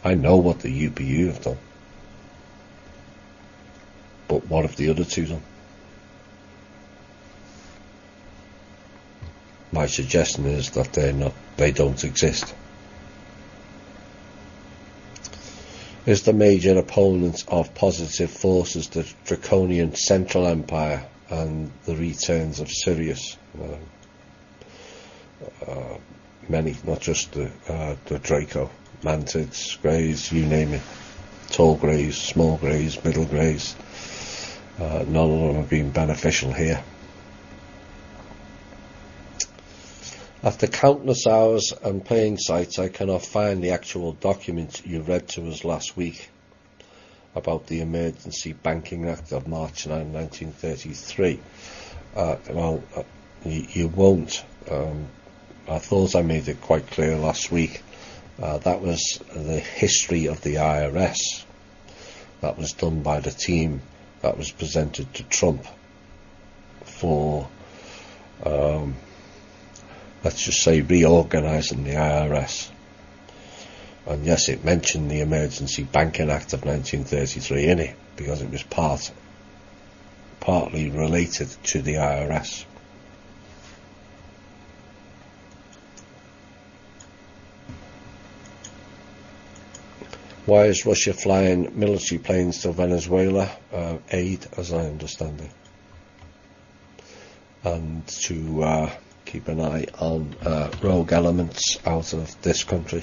I know what the UPU have done, but what have the other two done? My suggestion is that they don't exist. Is the major opponent of positive forces the Draconian Central Empire and the returns of Sirius? Many, not just the Draco, Mantids, Greys, you name it. Tall Greys, small Greys, middle Greys. None of them have been beneficial here. After countless hours and playing sites, I cannot find the actual document you read to us last week about the Emergency Banking Act of March 9, 1933. You won't. I thought I made it quite clear last week. That was the history of the IRS. That was done by the team that was presented to Trump for let's just say reorganising the IRS. And yes, it mentioned the Emergency Banking Act of 1933 in it, because it was partly related to the IRS. Why is Russia flying military planes to Venezuela? Aid, as I understand it. and to keep an eye on rogue elements out of this country.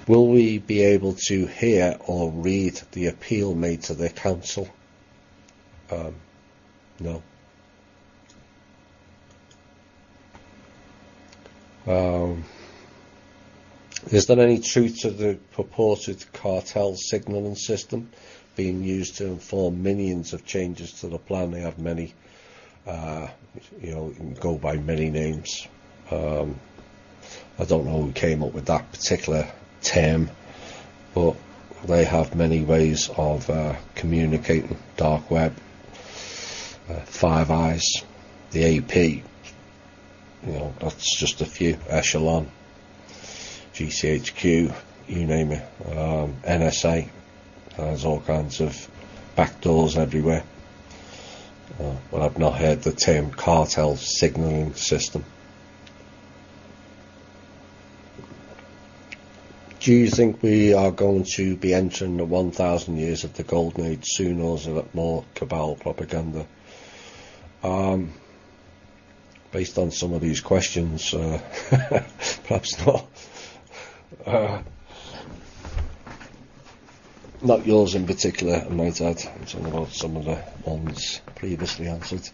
Will we be able to hear or read the appeal made to the council? No. Is there any truth to the purported cartel signalling system being used to inform millions of changes to the plan? They have many, go by many names. I don't know who came up with that particular term, but they have many ways of communicating. Dark web, Five Eyes, the AP, that's just a few. Echelon, GCHQ, you name it. NSA, there's all kinds of backdoors everywhere. But I've not heard the term cartel signalling system. Do you think we are going to be entering the 1,000 years of the Golden Age soon, or is it more cabal propaganda? Based on some of these questions, perhaps not. Not yours in particular, I might add. I'm talking about some of the ones previously answered.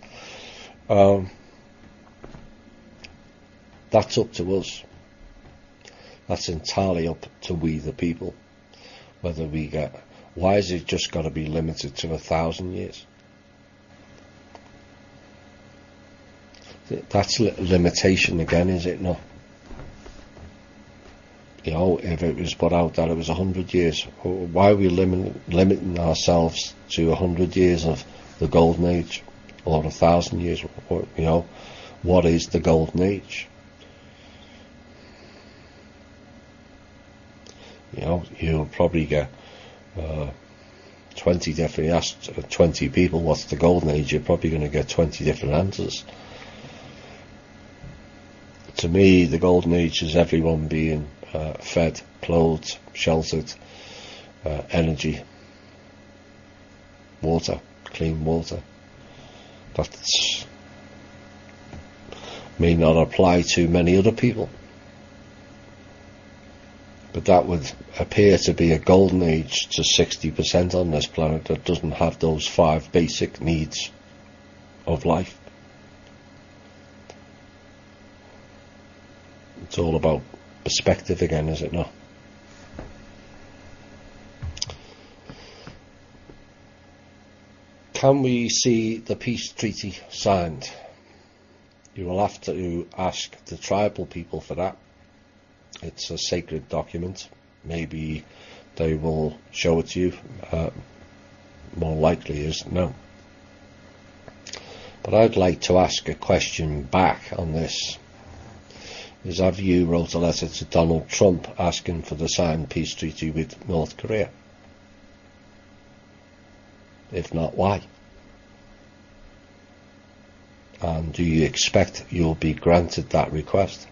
That's up to us. That's entirely up to we the people, whether we get. Why is it just got to be limited to 1,000 years? That's limitation again, is it not? If it was put out that it was 100 years, why are we limiting ourselves to 100 years of the Golden Age, or 1,000 years? What is the Golden Age? You'll probably get 20 different. Asked 20 people what's the Golden Age, you're probably going to get 20 different answers. To me, the Golden Age is everyone being fed, clothed, sheltered, energy, water, clean water. That may not apply to many other people, but that would appear to be a golden age to 60% on this planet that doesn't have those 5 basic needs of life. It's all about perspective again, is it not? Can we see the peace treaty signed? You will have to ask the tribal people for that. It's a sacred document. Maybe they will show it to you. More likely is no. But I'd like to ask a question back on this. Have you wrote a letter to Donald Trump asking for the signed peace treaty with North Korea? If not, why? And do you expect you'll be granted that request?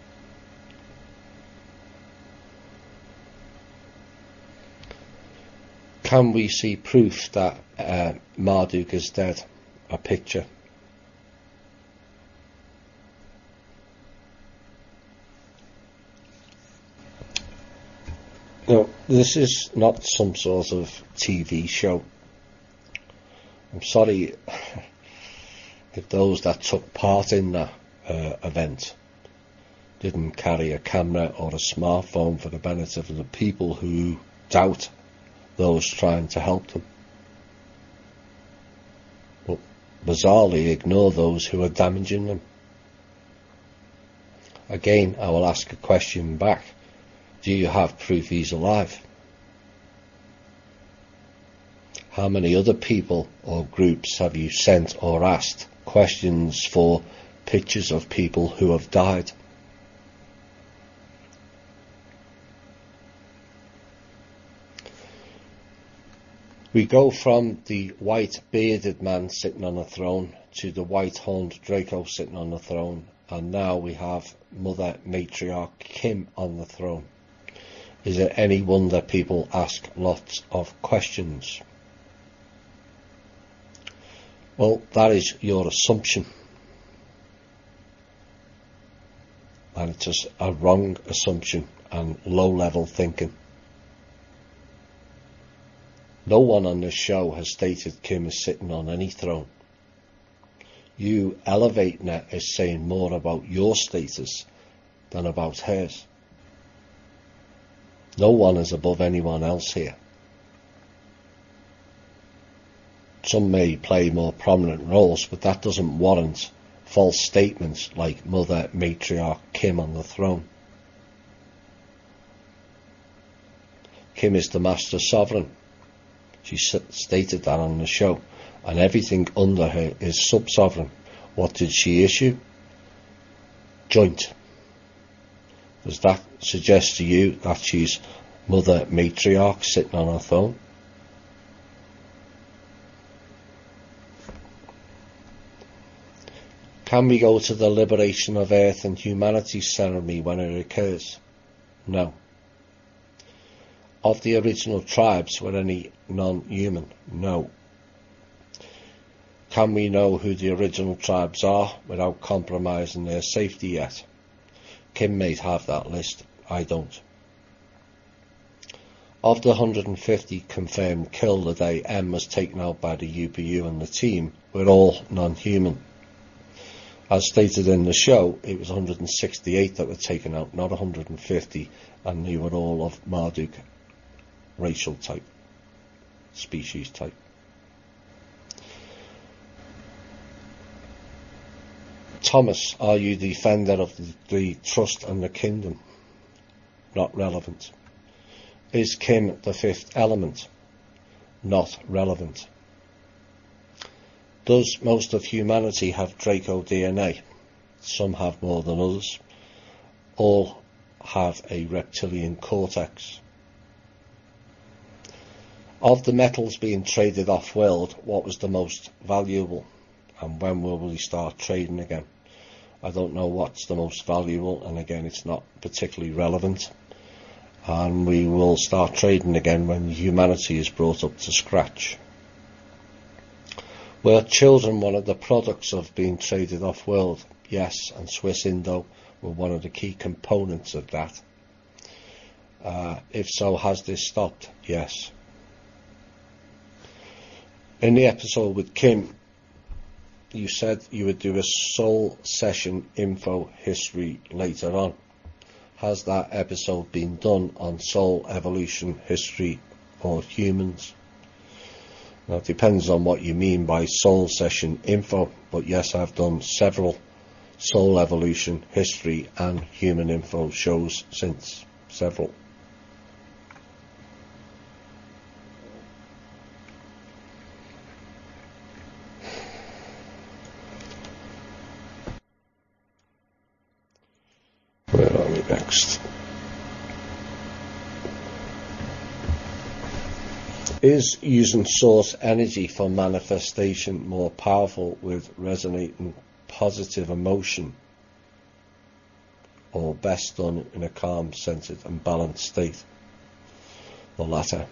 Can we see proof that Marduk is dead? A picture. No, this is not some sort of TV show. I'm sorry if those that took part in that event didn't carry a camera or a smartphone for the benefit of the people who doubt those trying to help them, but bizarrely ignore those who are damaging them. Again, I will ask a question back. Do you have proof he's alive? How many other people or groups have you sent or asked questions for pictures of people who have died? We go from the white bearded man sitting on a throne to the white horned Draco sitting on the throne, and now we have Mother Matriarch Kim on the throne. Is it any wonder people ask lots of questions? Well, that is your assumption. And it's just a wrong assumption and low-level thinking. No one on this show has stated Kim is sitting on any throne. You elevating it is saying more about your status than about hers. No one is above anyone else here. Some may play more prominent roles, but that doesn't warrant false statements like Mother Matriarch Kim on the throne. Kim is the Master Sovereign. She stated that on the show, and everything under her is sub-sovereign. What did she issue? Joint. Does that suggest to you that she's Mother Matriarch sitting on her throne? Can we go to the liberation of Earth and humanity ceremony when it occurs? No. Of the original tribes, were any non-human? No. Can we know who the original tribes are without compromising their safety yet? Kim may have that list, I don't. Of the 150 confirmed killed the day M was taken out by the UPU and the team, were all non-human. As stated in the show, it was 168 that were taken out, not 150, and they were all of Marduk racial type, species type. Thomas, are you the defender of the trust and the kingdom? Not relevant. Is Kim the fifth element? Not relevant. Does most of humanity have Draco DNA? Some have more than others. All have a reptilian cortex. Of the metals being traded off-world, what was the most valuable? And when will we start trading again? I don't know what's the most valuable, and again, it's not particularly relevant. And we will start trading again when humanity is brought up to scratch. Were children one of the products of being traded off-world? Yes, and Swiss Indo were one of the key components of that. If so, has this stopped? Yes. In the episode with Kim, you said you would do a soul session info history later on. Has that episode been done on soul evolution history or humans? Now, it depends on what you mean by soul session info, but yes, I've done several soul evolution history and human info shows since. Several. Where are we next? Is using source energy for manifestation more powerful with resonating positive emotion, or best done in a calm, centered and balanced state? The latter.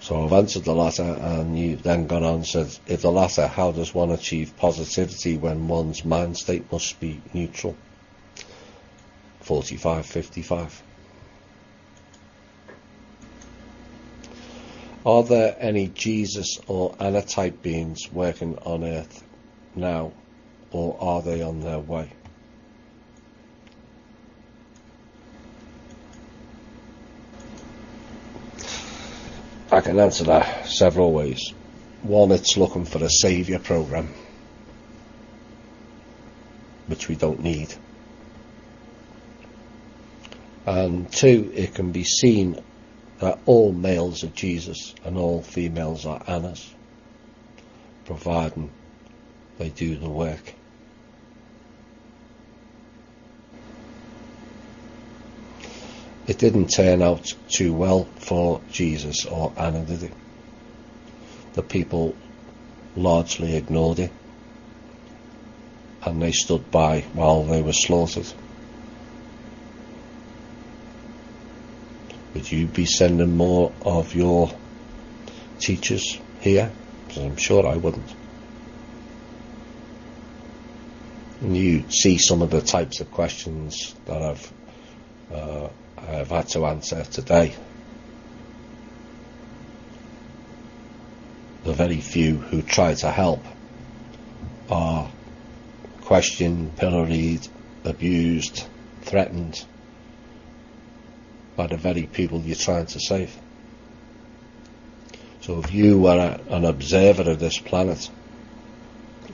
So I've answered the latter, and you've then gone on and said, if the latter, how does one achieve positivity when one's mind state must be neutral? 45-55. Are there any Jesus or Anna-type beings working on Earth now, or are they on their way? I can answer that several ways. One, it's looking for a saviour program, which we don't need. And two, it can be seen that all males are Jesus and all females are Annas, providing they do the work. It didn't turn out too well for Jesus or Anna, did it? The people largely ignored it, and they stood by while they were slaughtered. would you be sending more of your teachers here? Because I'm sure I wouldn't. And you see some of the types of questions that I've had to answer today. The very few who try to help are questioned, pilloried, abused, threatened by the very people you're trying to save. So if you were an observer of this planet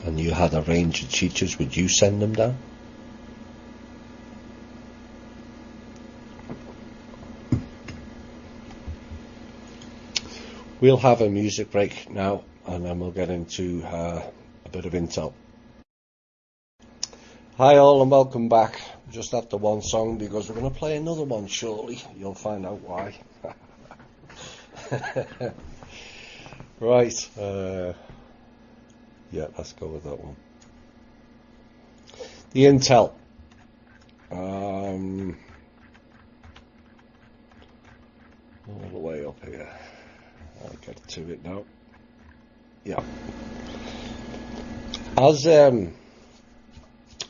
and you had a range of teachers, would you send them down? We'll have a music break now, and then we'll get into a bit of intel. Hi all, and welcome back. Just after one song, because we're going to play another one shortly. You'll find out why. Right. Yeah, let's go with that one. The intel. All the way up here. I'll get to it now. Yeah. As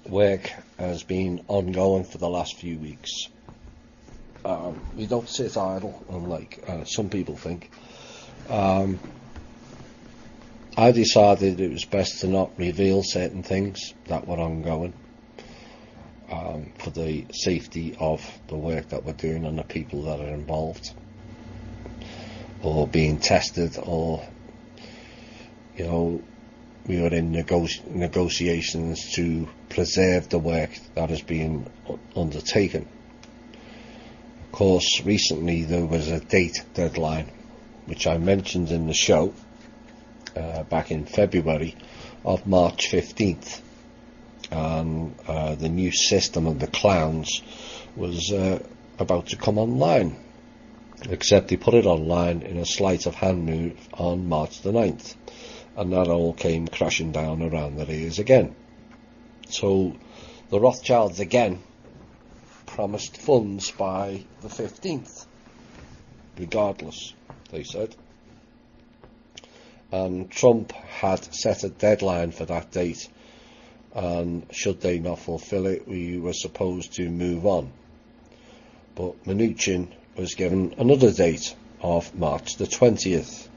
work has been ongoing for the last few weeks, we don't sit idle, unlike some people think. I decided it was best to not reveal certain things that were ongoing, for the safety of the work that we're doing and the people that are involved, or being tested, or, you know, we were in negotiations to preserve the work that is being undertaken. Of course, recently there was a date deadline, which I mentioned in the show back in February, of March 15th, and the new system of the clowns was about to come online, except they put it online in a sleight of hand move on March the 9th, and that all came crashing down around their ears again. So the Rothschilds again promised funds by the 15th, regardless, they said. And Trump had set a deadline for that date, and should they not fulfill it, we were supposed to move on. But Mnuchin was given another date of March the 20th.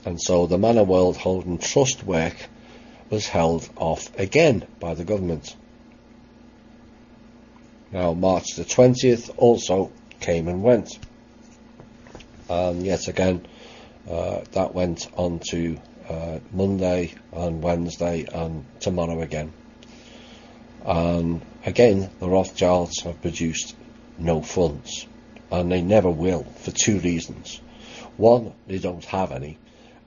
And so the Manor World Holding Trust work was held off again by the government. Now March the 20th also came and went. And yet again, that went on to Monday and Wednesday and tomorrow again. And again, the Rothschilds have produced no funds, and they never will, for two reasons. One, they don't have any,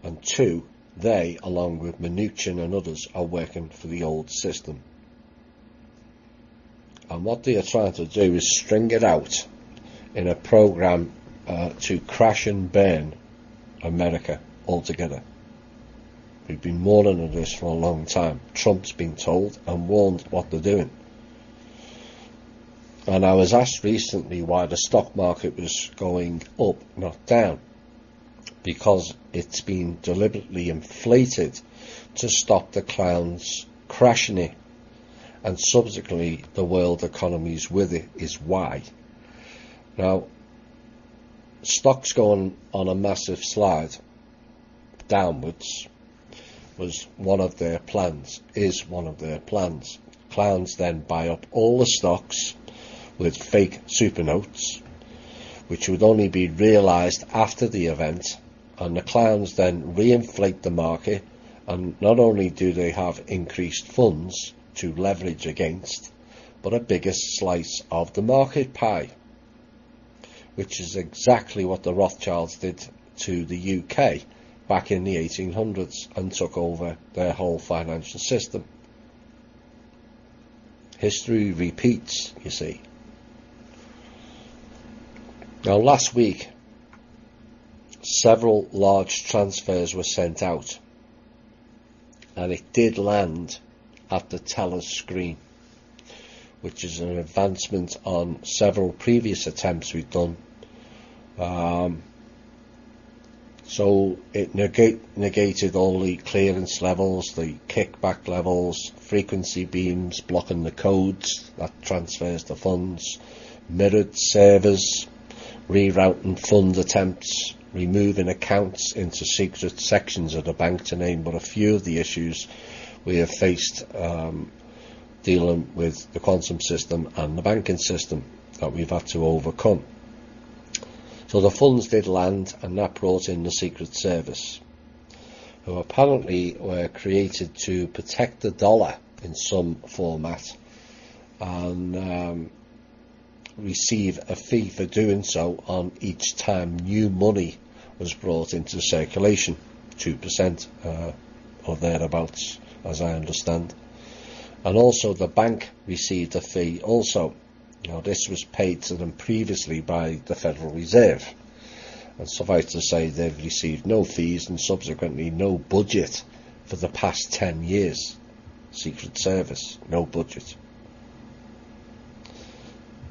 and two, they, along with Mnuchin and others, are working for the old system. And what they are trying to do is string it out in a program to crash and burn America altogether. We've been warning of this for a long time. Trump's been told and warned what they're doing. And I was asked recently why the stock market was going up, not down. Because it's been deliberately inflated to stop the clowns crashing it, and subsequently the world economies with it, is why. Now, stocks going on a massive slide downwards was one of their plans, is one of their plans. Clowns then buy up all the stocks with fake super notes, which would only be realised after the event, and the clowns then reinflate the market, and not only do they have increased funds to leverage against, but a bigger slice of the market pie, which is exactly what the Rothschilds did to the UK back in the 1800s and took over their whole financial system. History repeats, you see. Now, last week, several large transfers were sent out, and it did land at the teller's screen, which is an advancement on several previous attempts we've done So it negated all the clearance levels, the kickback levels, frequency beams blocking the codes that transfers the funds, mirrored servers, rerouting fund attempts, removing accounts into secret sections of the bank, to name but a few of the issues we have faced dealing with the quantum system and the banking system that we've had to overcome. So the funds did land, and that brought in the Secret Service, who apparently were created to protect the dollar in some format and receive a fee for doing so on each time new money was brought into circulation, 2% or thereabouts, as I understand. And also the bank received a fee also. Now, this was paid to them previously by the Federal Reserve, and suffice to say they've received no fees and subsequently no budget for the past 10 years. Secret Service, no budget.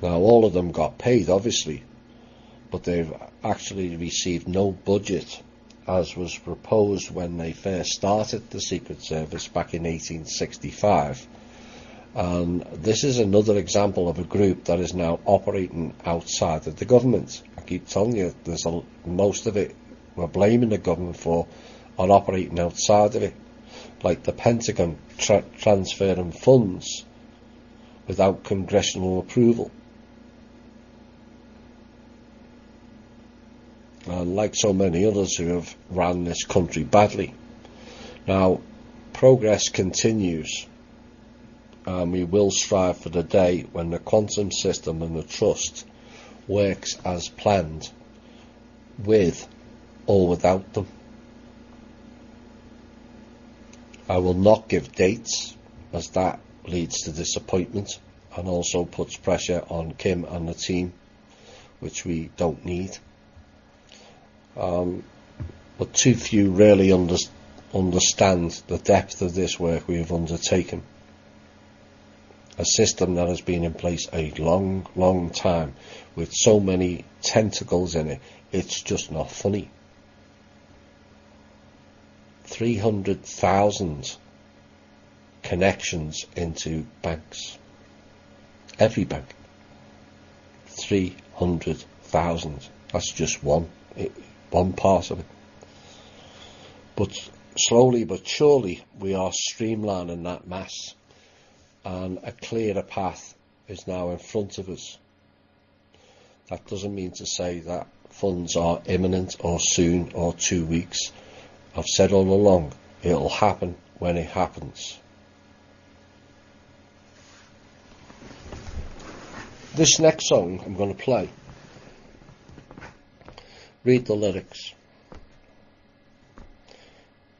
Now, all of them got paid, obviously, but they've actually received no budget, as was proposed when they first started the Secret Service back in 1865. And this is another example of a group that is now operating outside of the government. I keep telling you, most of it we're blaming the government for are operating outside of it, like the Pentagon transferring funds without congressional approval. And like so many others who have ran this country badly. Now, progress continues. And we will strive for the day when the quantum system and the trust works as planned, with or without them. I will not give dates, as that leads to disappointment and also puts pressure on Kim and the team, which we don't need. But too few really understand the depth of this work we have undertaken. A system that has been in place a long, long time, with so many tentacles in it, it's just not funny. 300,000 connections into banks. Every bank. 300,000. That's just one part of it. But slowly but surely we are streamlining that mass, and a clearer path is now in front of us. That doesn't mean to say that funds are imminent or soon or 2 weeks. I've said all along, it'll happen when it happens. This next song I'm going to play, read the lyrics.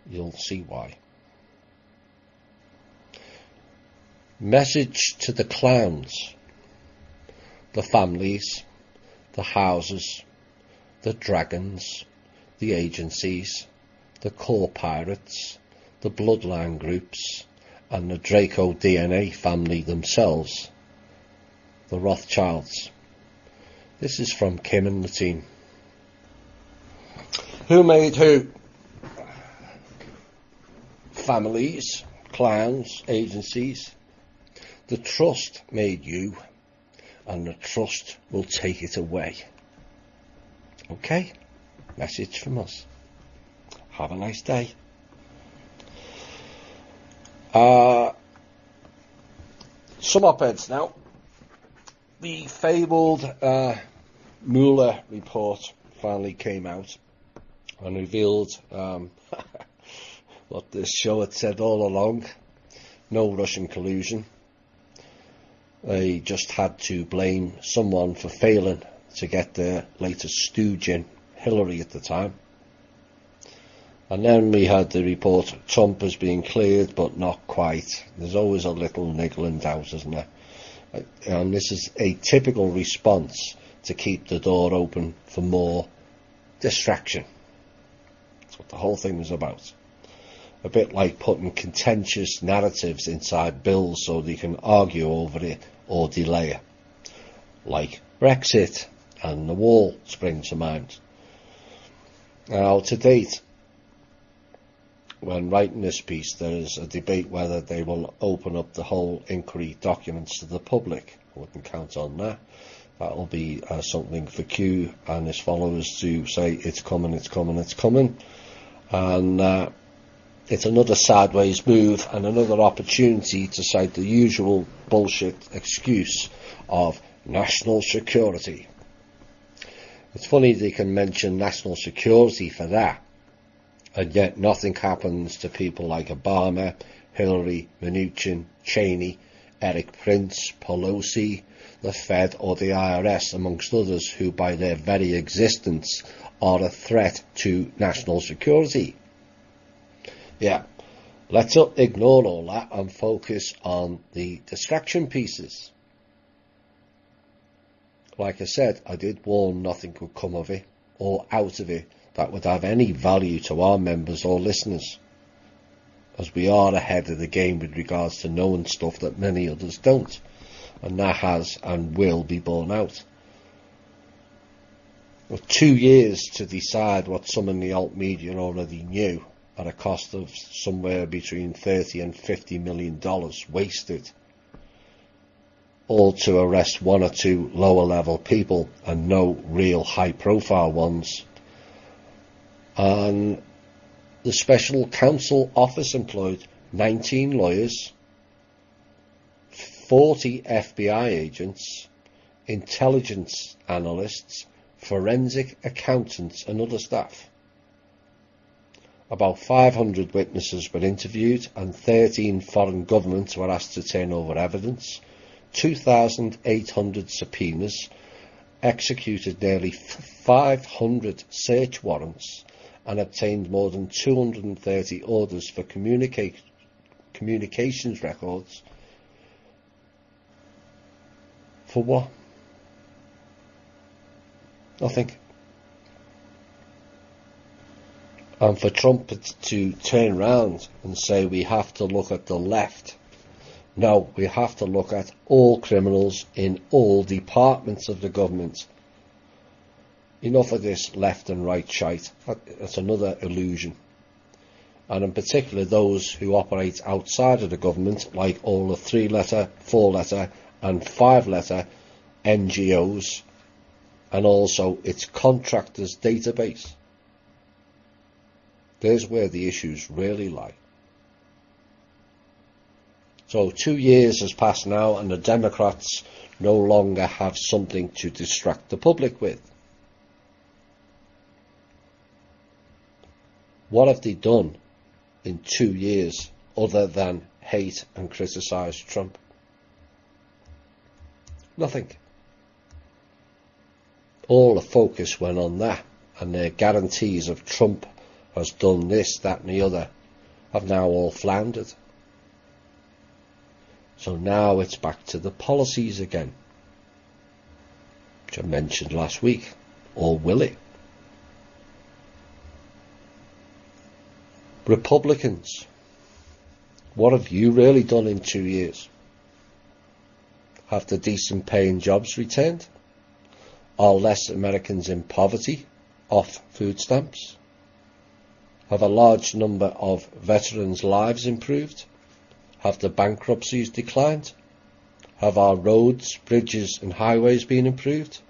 You'll see why. Message to the clowns, the families, the houses, the dragons, the agencies, the core pirates, the bloodline groups, and the Draco DNA family themselves, the Rothschilds. This is from Kim and the team. Who made who? Families, clowns, agencies. The trust made you, and the trust will take it away. Okay? Message from us. Have a nice day. Some op-eds now. The fabled Mueller report finally came out and revealed what this show had said all along. No Russian collusion. They just had to blame someone for failing to get their latest stooge in, Hillary at the time. And then we had the report, Trump has been cleared, but not quite. There's always a little niggle and doubt, isn't there? And this is a typical response to keep the door open for more distraction. That's what the whole thing was about. A bit like putting contentious narratives inside bills so they can argue over it or delay it. Like Brexit and the wall spring to mind. Now, to date, when writing this piece, there is a debate whether they will open up the whole inquiry documents to the public. I wouldn't count on that. That will be something for Q and his followers to say, it's coming, it's coming, it's coming. And it's another sideways move and another opportunity to cite the usual bullshit excuse of national security. It's funny they can mention national security for that, and yet nothing happens to people like Obama, Hillary, Mnuchin, Cheney, Eric Prince, Pelosi, the Fed or the IRS, amongst others, who by their very existence are a threat to national security. Yeah, let's ignore all that and focus on the distraction pieces. Like I said, I did warn nothing could come of it or out of it that would have any value to our members or listeners, as we are ahead of the game with regards to knowing stuff that many others don't, and that has and will be borne out. With 2 years to decide what some in the alt media already knew, at a cost of somewhere between $30 and $50 million wasted, all to arrest one or two lower level people and no real high profile ones. And the special counsel office employed 19 lawyers, 40 FBI agents, intelligence analysts, forensic accountants and other staff. About 500 witnesses were interviewed and 13 foreign governments were asked to turn over evidence, 2,800 subpoenas, executed nearly 500 search warrants and obtained more than 230 orders for communications records. For what? Nothing. And for Trump to turn round and say we have to look at the left. No, we have to look at all criminals in all departments of the government. Enough of this left and right shite. That's another illusion. And in particular those who operate outside of the government, like all the 3-letter, 4-letter and 5-letter NGOs, and also its contractors database. There's where the issues really lie. So 2 years has passed now and the Democrats no longer have something to distract the public with. What have they done in 2 years other than hate and criticise Trump? Nothing. All the focus went on that, and their guarantees of Trump has done this, that and the other have now all floundered. So now it's back to the policies again, which I mentioned last week. Or will it? Republicans, what have you really done in 2 years? Have the decent paying jobs returned? Are less Americans in poverty off food stamps? Have a large number of veterans' lives improved? Have the bankruptcies declined? Have our roads, bridges and highways been improved?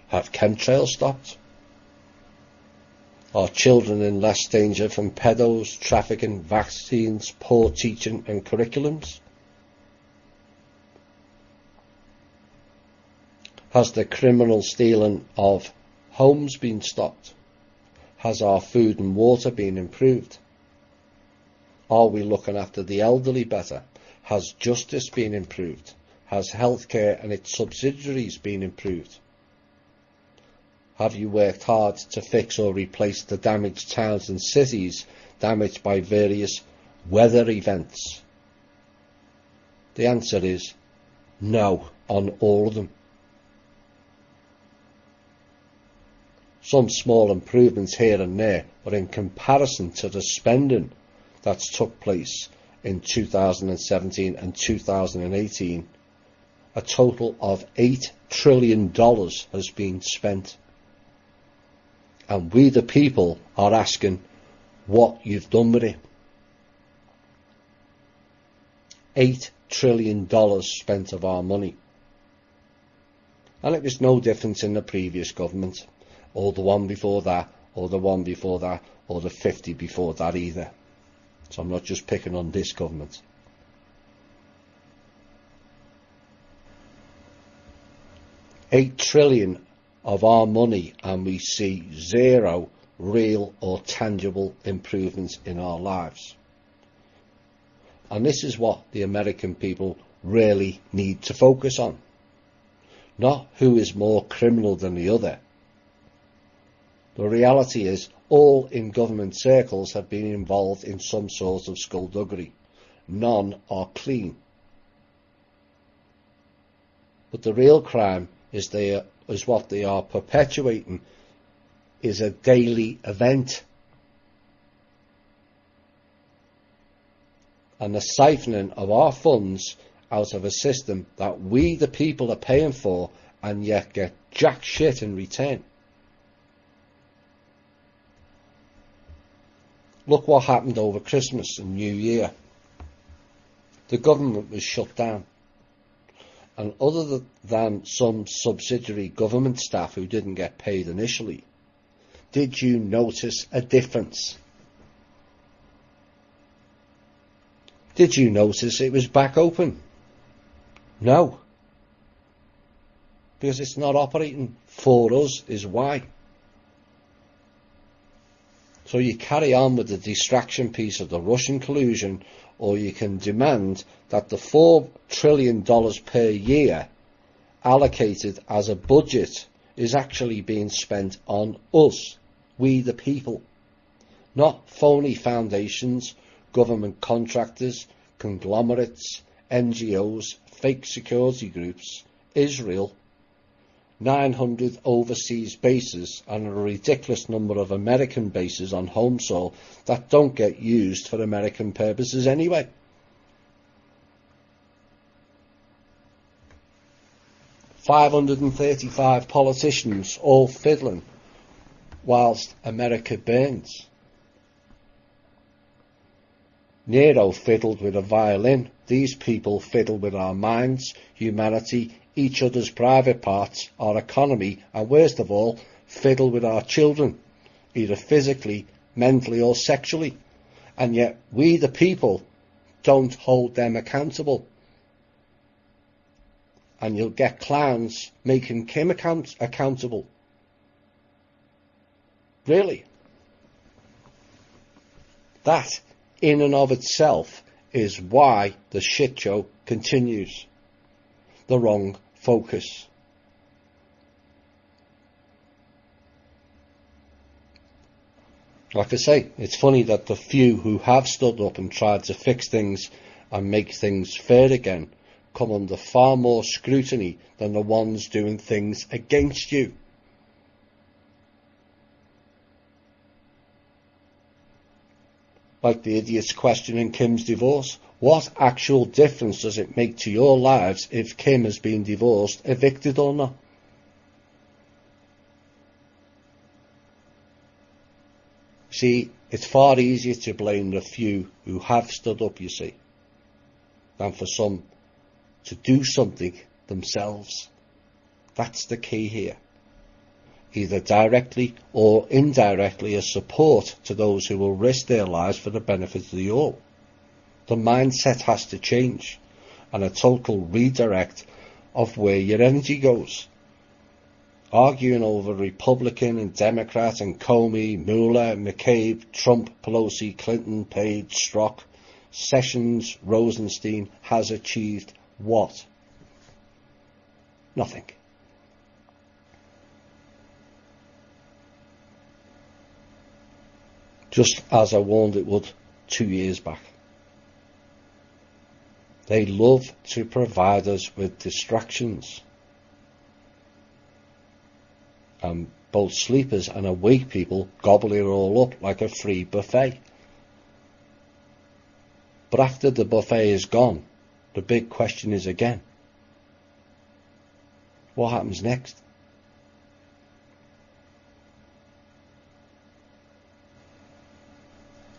Have chemtrails stopped? Are children in less danger from pedos, trafficking, vaccines, poor teaching and curriculums? Has the criminal stealing of homes been stopped? Has our food and water been improved? Are we looking after the elderly better? Has justice been improved? Has healthcare and its subsidiaries been improved? Have you worked hard to fix or replace the damaged towns and cities damaged by various weather events? The answer is no on all of them. Some small improvements here and there, but in comparison to the spending that's took place in 2017 and 2018, a total of $8 trillion has been spent. And we the people are asking what you've done with it. $8 trillion spent of our money. And it was no difference in the previous government, or the one before that, or the one before that, or the 50 before that either. So I'm not just picking on this government. $8 trillion of our money, and we see zero real or tangible improvements in our lives. And this is what the American people really need to focus on. Not who is more criminal than the other. The reality is, all in government circles have been involved in some sort of skullduggery. None are clean. But the real crime is what they are perpetuating is a daily event. And the siphoning of our funds out of a system that we the people are paying for and yet get jack shit in return. Look what happened over Christmas and New Year. The government was shut down. And other than some subsidiary government staff who didn't get paid initially, did you notice a difference? Did you notice it was back open? No. Because it's not operating for us is why. So you carry on with the distraction piece of the Russian collusion, or you can demand that the $4 trillion per year allocated as a budget is actually being spent on us, we the people. Not phony foundations, government contractors, conglomerates, NGOs, fake security groups, Israel, 900 overseas bases and a ridiculous number of American bases on home soil that don't get used for American purposes anyway. $535 politicians all fiddling whilst America burns. Nero fiddled with a violin. These people fiddle with our minds, humanity, each other's private parts, our economy, and worst of all, fiddle with our children, either physically, mentally or sexually. And yet we the people don't hold them accountable. And you'll get clowns making Kim accountable. Really. That in and of itself is why the shit show continues. The wrong focus. Like I say, it's funny that the few who have stood up and tried to fix things and make things fair again come under far more scrutiny than the ones doing things against you. Like the idiots questioning Kim's divorce. What actual difference does it make to your lives if Kim has been divorced, evicted or not? See, it's far easier to blame the few who have stood up, you see, than for some to do something themselves. That's the key here. Either directly or indirectly as support to those who will risk their lives for the benefit of the all. The mindset has to change, and a total redirect of where your energy goes. Arguing over Republican and Democrat and Comey, Mueller, McCabe, Trump, Pelosi, Clinton, Page, Strzok, Sessions, Rosenstein has achieved what? Nothing. Just as I warned it would 2 years back. They love to provide us with distractions. And both sleepers and awake people gobble it all up like a free buffet. But after the buffet is gone, the big question is again, What happens next?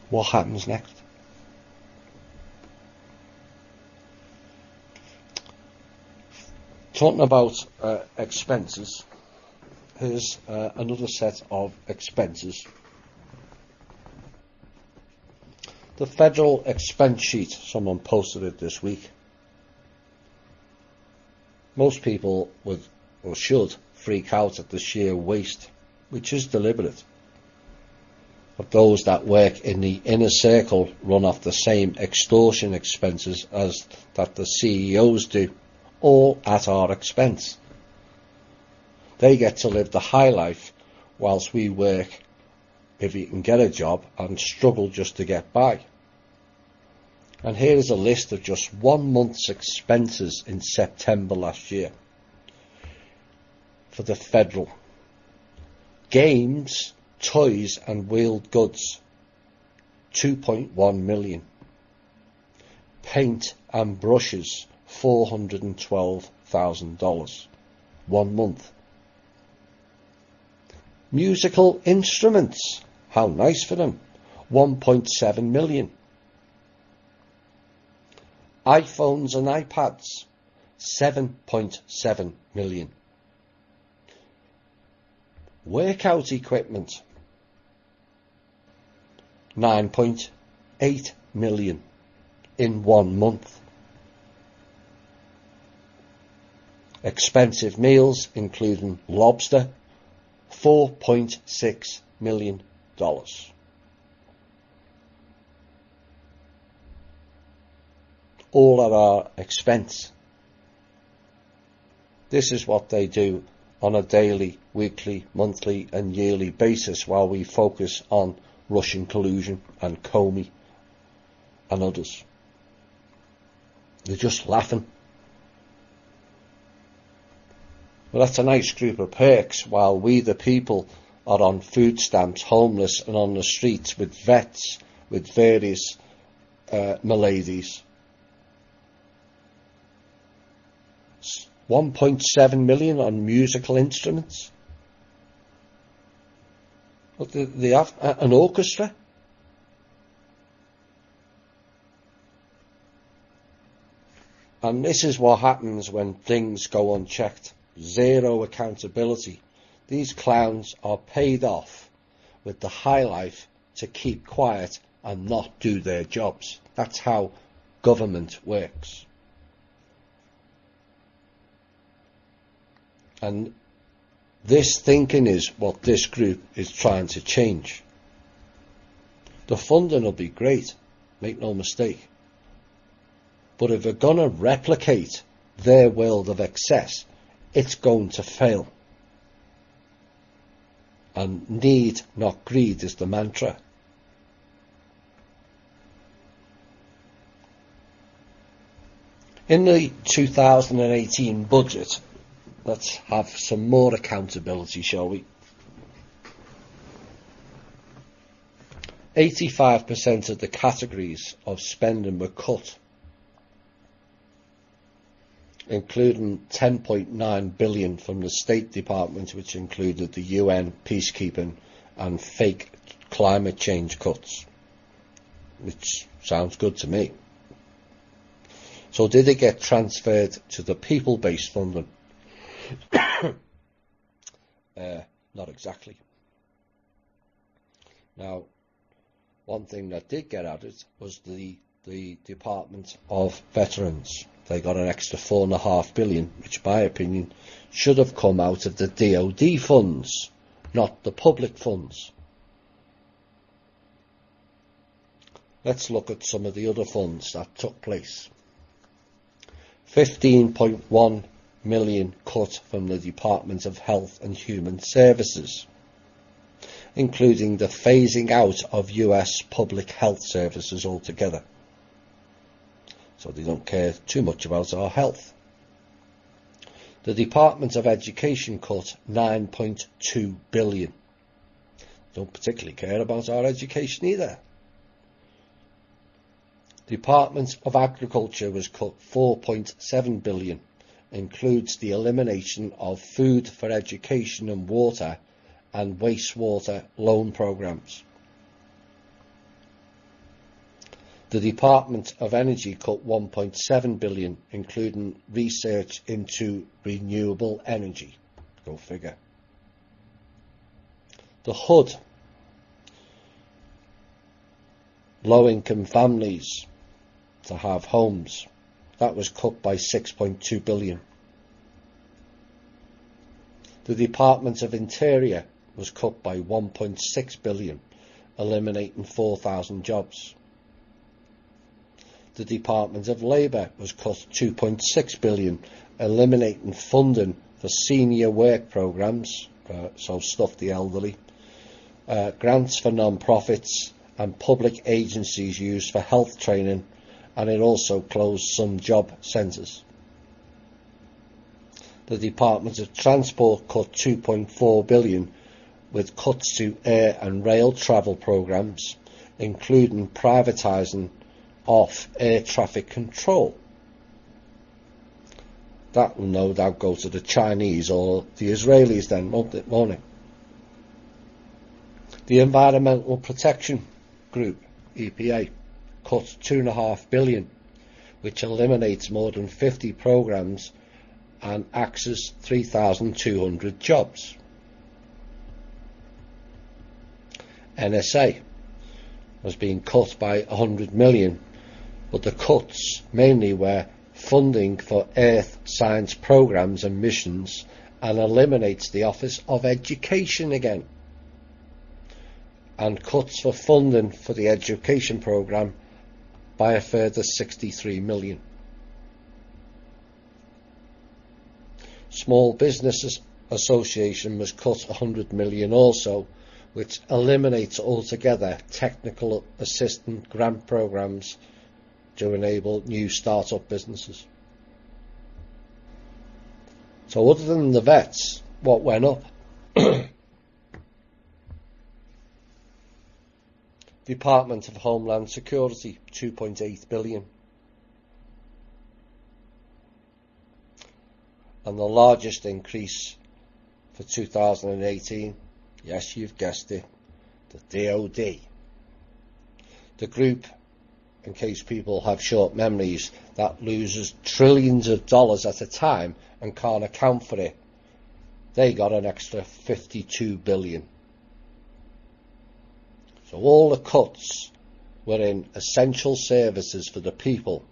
What happens next? Talking about expenses, here's another set of expenses. The federal expense sheet, someone posted it this week. Most people would or should freak out at the sheer waste, which is deliberate, of those that work in the inner circle run off the same extortion expenses as that the CEOs do, all at our expense. They get to live the high life whilst we work, if you can get a job, and struggle just to get by. And here is a list of just 1 month's expenses in September last year for the federal. Games, toys and wheeled goods, $2.1 million. Paint and brushes, $412,000. 1 month. Musical instruments, how nice for them, $1.7 million. iPhones and iPads, $7.7 million. Workout equipment, $9.8 million in 1 month. Expensive meals, including lobster, $4.6 million. All at our expense. This is what they do on a daily, weekly, monthly and yearly basis while we focus on Russian collusion and Comey and others. They're just laughing. Well, that's a nice group of perks while we the people are on food stamps, homeless and on the streets with vets, with various maladies. 1.7 million on musical instruments. But they have an orchestra. And this is what happens when things go unchecked. Zero accountability. These clowns are paid off with the high life to keep quiet and not do their jobs. That's how government works. And this thinking is what this group is trying to change. The funding will be great, make no mistake. But if we're going to replicate their world of excess, it's going to fail. And need, not greed, is the mantra. In the 2018 budget, let's have some more accountability, shall we? 85% of the categories of spending were cut, including $10.9 billion from the State Department, which included the UN, peacekeeping and fake climate change cuts, which sounds good to me. So did it get transferred to the people-based funding? Not exactly. Now, one thing that did get added was the Department of Veterans. They got an extra $4.5 billion, which, in my opinion, should have come out of the DoD funds, not the public funds. Let's look at some of the other funds that took place. 15.1 million cut from the Department of Health and Human Services, including the phasing out of US public health services altogether. So they don't care too much about our health. The Department of Education cut $9.2 billion. Don't particularly care about our education either. Department of Agriculture was cut $4.7 billion, includes the elimination of food for education and water and wastewater loan programmes. The Department of Energy cut 1.7 billion, including research into renewable energy. Go figure. The HUD, low-income families to have homes, that was cut by 6.2 billion. The Department of Interior was cut by 1.6 billion, eliminating 4,000 jobs. The Department of Labour was cut 2.6 billion, eliminating funding for senior work programmes, so stuff the elderly, grants for non-profits and public agencies used for health training, and it also closed some job centres. The Department of Transport cut 2.4 billion with cuts to air and rail travel programmes, including privatising off air traffic control. That will no doubt go to the Chinese or the Israelis then, won't it? The Environmental Protection Group, EPA, cut 2.5 billion, which eliminates more than 50 programmes and axes 3,200 jobs. NSA was being cut by 100 million, but the cuts mainly were funding for Earth science programmes and missions, and eliminates the Office of Education again, and cuts for funding for the education programme by a further 63 million. Small Business Association was cut 100 million also, which eliminates altogether technical assistant grant programmes to enable new start-up businesses. So other than the vets, what went up? Department of Homeland Security, 2.8 billion. And the largest increase for 2018, yes, you've guessed it, the DoD. The group, in case people have short memories, that loses trillions of dollars at a time and can't account for it, they got an extra 52 billion. So all the cuts were in essential services for the people,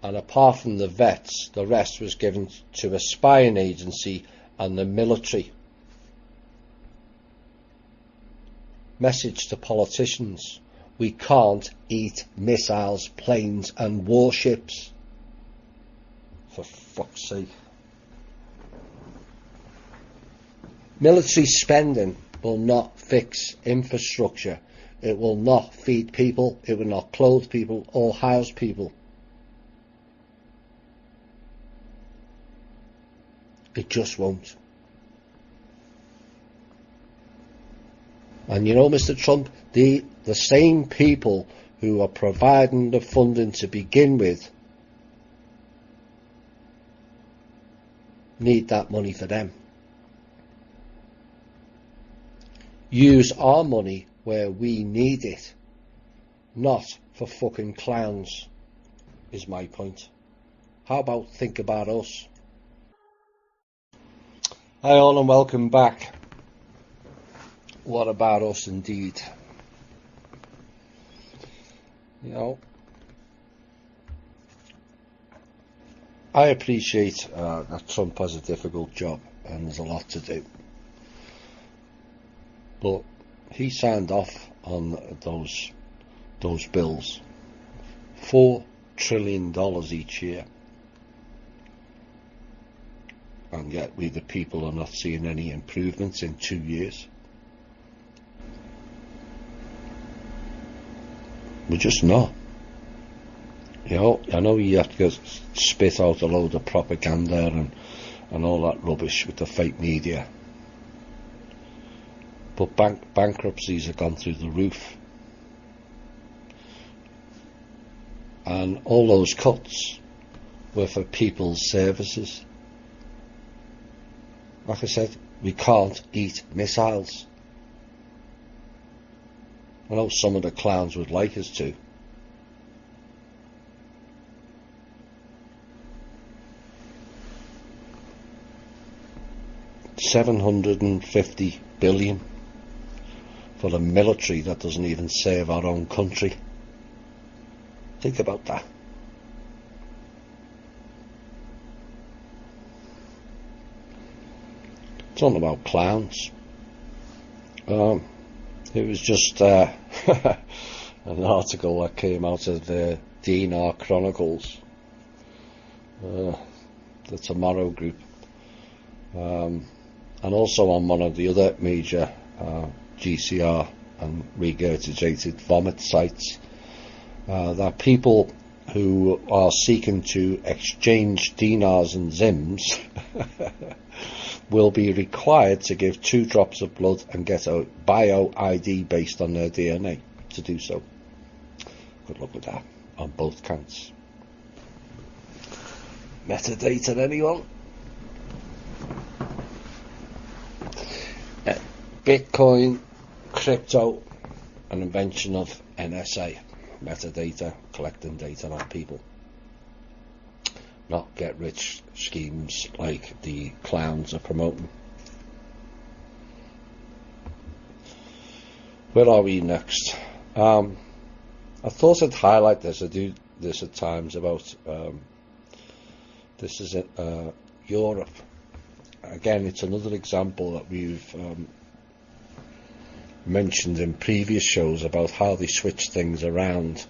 and apart from the vets, the rest was given to a spying agency and the military. Message to politicians: we can't eat missiles, planes and warships. For fuck's sake. Military spending will not fix infrastructure. It will not feed people, it will not clothe people or house people. It just won't. And you know, Mr. Trump, the same people who are providing the funding to begin with need that money for them. Use our money where we need it, not for fucking clowns, is my point. How about think about us? Hi all and welcome back. What about us indeed? You know, I appreciate that Trump has a difficult job and there's a lot to do. But he signed off on those bills, $4 trillion each year, and yet we the people are not seeing any improvements in 2 years. We're just not. You know, I know you have to spit out a load of propaganda and all that rubbish with the fake media. But bankruptcies have gone through the roof. And all those cuts were for people's services. Like I said, we can't eat missiles. I know some of the clowns would like us to. $750 billion for a military that doesn't even serve our own country. Think about that. It's not about clowns. It was just an article that came out of the Dinar Chronicles, the Tomorrow Group, and also on one of the other major GCR and regurgitated vomit sites, that people who are seeking to exchange dinars and zims will be required to give 2 drops of blood and get a bio ID based on their DNA to do so. Good luck with that on both counts. Metadata, anyone? Bitcoin, crypto, an invention of NSA. Metadata, collecting data on people. Not get rich schemes like the clowns are promoting. Where are we next? I thought I'd highlight this. I do this at times about this is Europe. Again, it's another example that we've mentioned in previous shows about how they switch things around.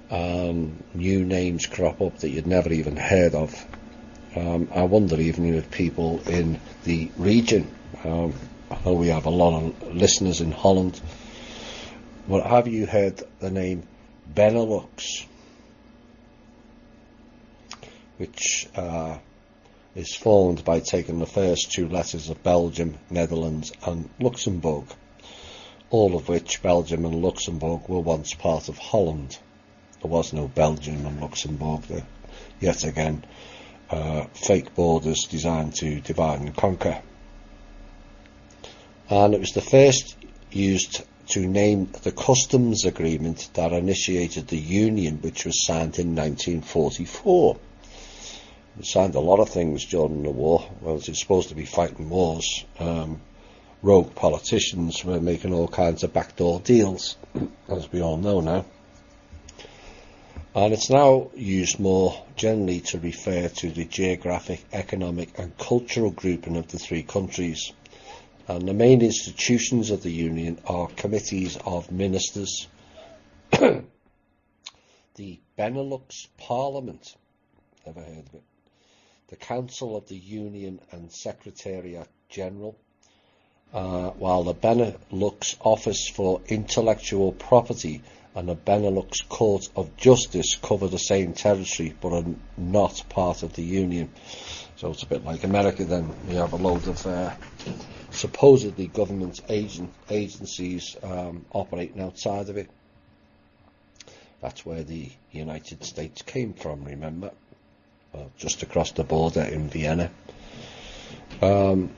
New names crop up that you'd never even heard of. I wonder even if people in the region, I know we have a lot of listeners in Holland, but have you heard the name Benelux, which is formed by taking the first 2 letters of Belgium, Netherlands and Luxembourg, all of which, Belgium and Luxembourg, were once part of Holland. There was no Belgium and Luxembourg there. Yet again, fake borders designed to divide and conquer. And it was the first used to name the customs agreement that initiated the Union, which was signed in 1944. We signed a lot of things during the war. Well, it's supposed to be fighting wars. Rogue politicians were making all kinds of backdoor deals, as we all know now. And it's now used more generally to refer to the geographic, economic and cultural grouping of the 3 countries. And the main institutions of the Union are committees of ministers, the Benelux Parliament, never heard of it, the Council of the Union and Secretariat General, while the Benelux Office for Intellectual Property and the Benelux Court of Justice cover the same territory but are not part of the Union. So it's a bit like America then. You have a load of supposedly government agencies operating outside of it. That's where the United States came from, remember? Just across the border in Vienna. And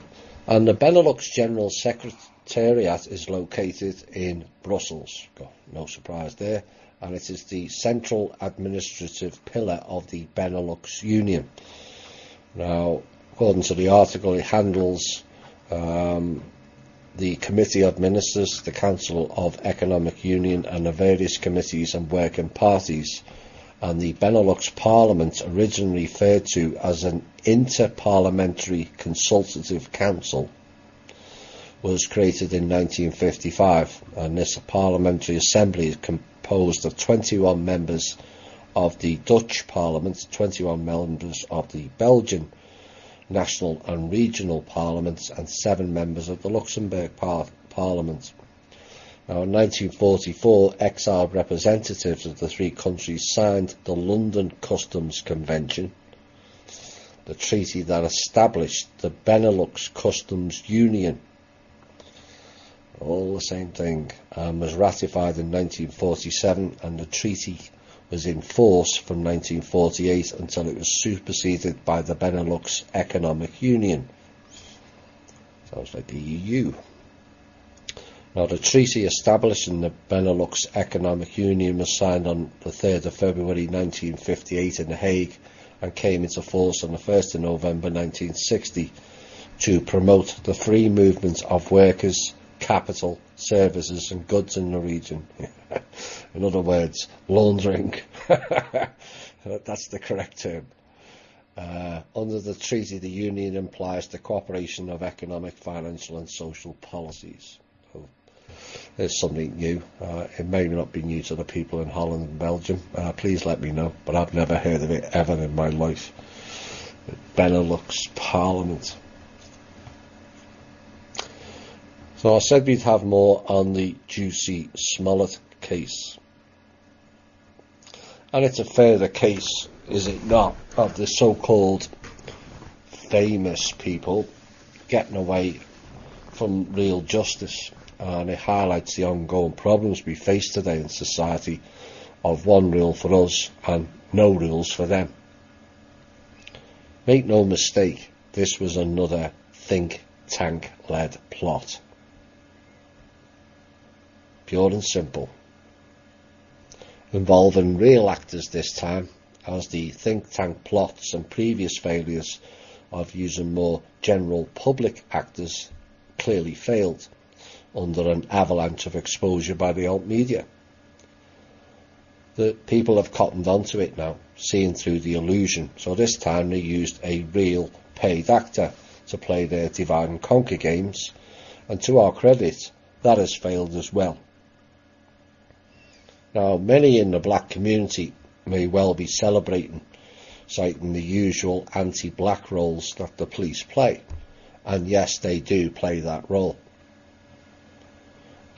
the Benelux General Secretariat is located in Brussels. No surprise there. And it is the central administrative pillar of the Benelux Union. Now, according to the article, it handles the Committee of Ministers, the Council of Economic Union, and the various committees and working parties. And the Benelux Parliament, originally referred to as an Inter-Parliamentary Consultative Council, was created in 1955, and this Parliamentary Assembly is composed of 21 members of the Dutch Parliament, 21 members of the Belgian national and regional parliaments, and 7 members of the Luxembourg Parliament. Now, in 1944, exiled representatives of the 3 countries signed the London Customs Convention, the treaty that established the Benelux Customs Union, all the same thing, was ratified in 1947, and the treaty was in force from 1948 until it was superseded by the Benelux Economic Union. Sounds like the EU. Now, the treaty establishing the Benelux Economic Union was signed on the 3rd of February 1958 in The Hague and came into force on the 1st of November 1960 to promote the free movement of workers, capital, services and goods in the region. In other words, laundering. That's the correct term. Under the treaty, the Union implies the cooperation of economic, financial and social policies. So, there's something new. It may not be new to the people in Holland and Belgium. Please let me know, but I've never heard of it ever in my life. Benelux Parliament. So I said we'd have more on the Jussie Smollett case. And it's a further case, is it not, of the so-called famous people getting away from real justice. And it highlights the ongoing problems we face today in society of one rule for us and no rules for them. Make no mistake, this was another think tank-led plot. Pure and simple. Involving real actors this time, as the think tank plots and previous failures of using more general public actors clearly failed under an avalanche of exposure by the alt media. The people have cottoned onto it now, seeing through the illusion, so this time they used a real paid actor to play their divide and conquer games, and to our credit, that has failed as well. Now, many in the black community may well be celebrating, citing the usual anti-black roles that the police play. And yes, they do play that role.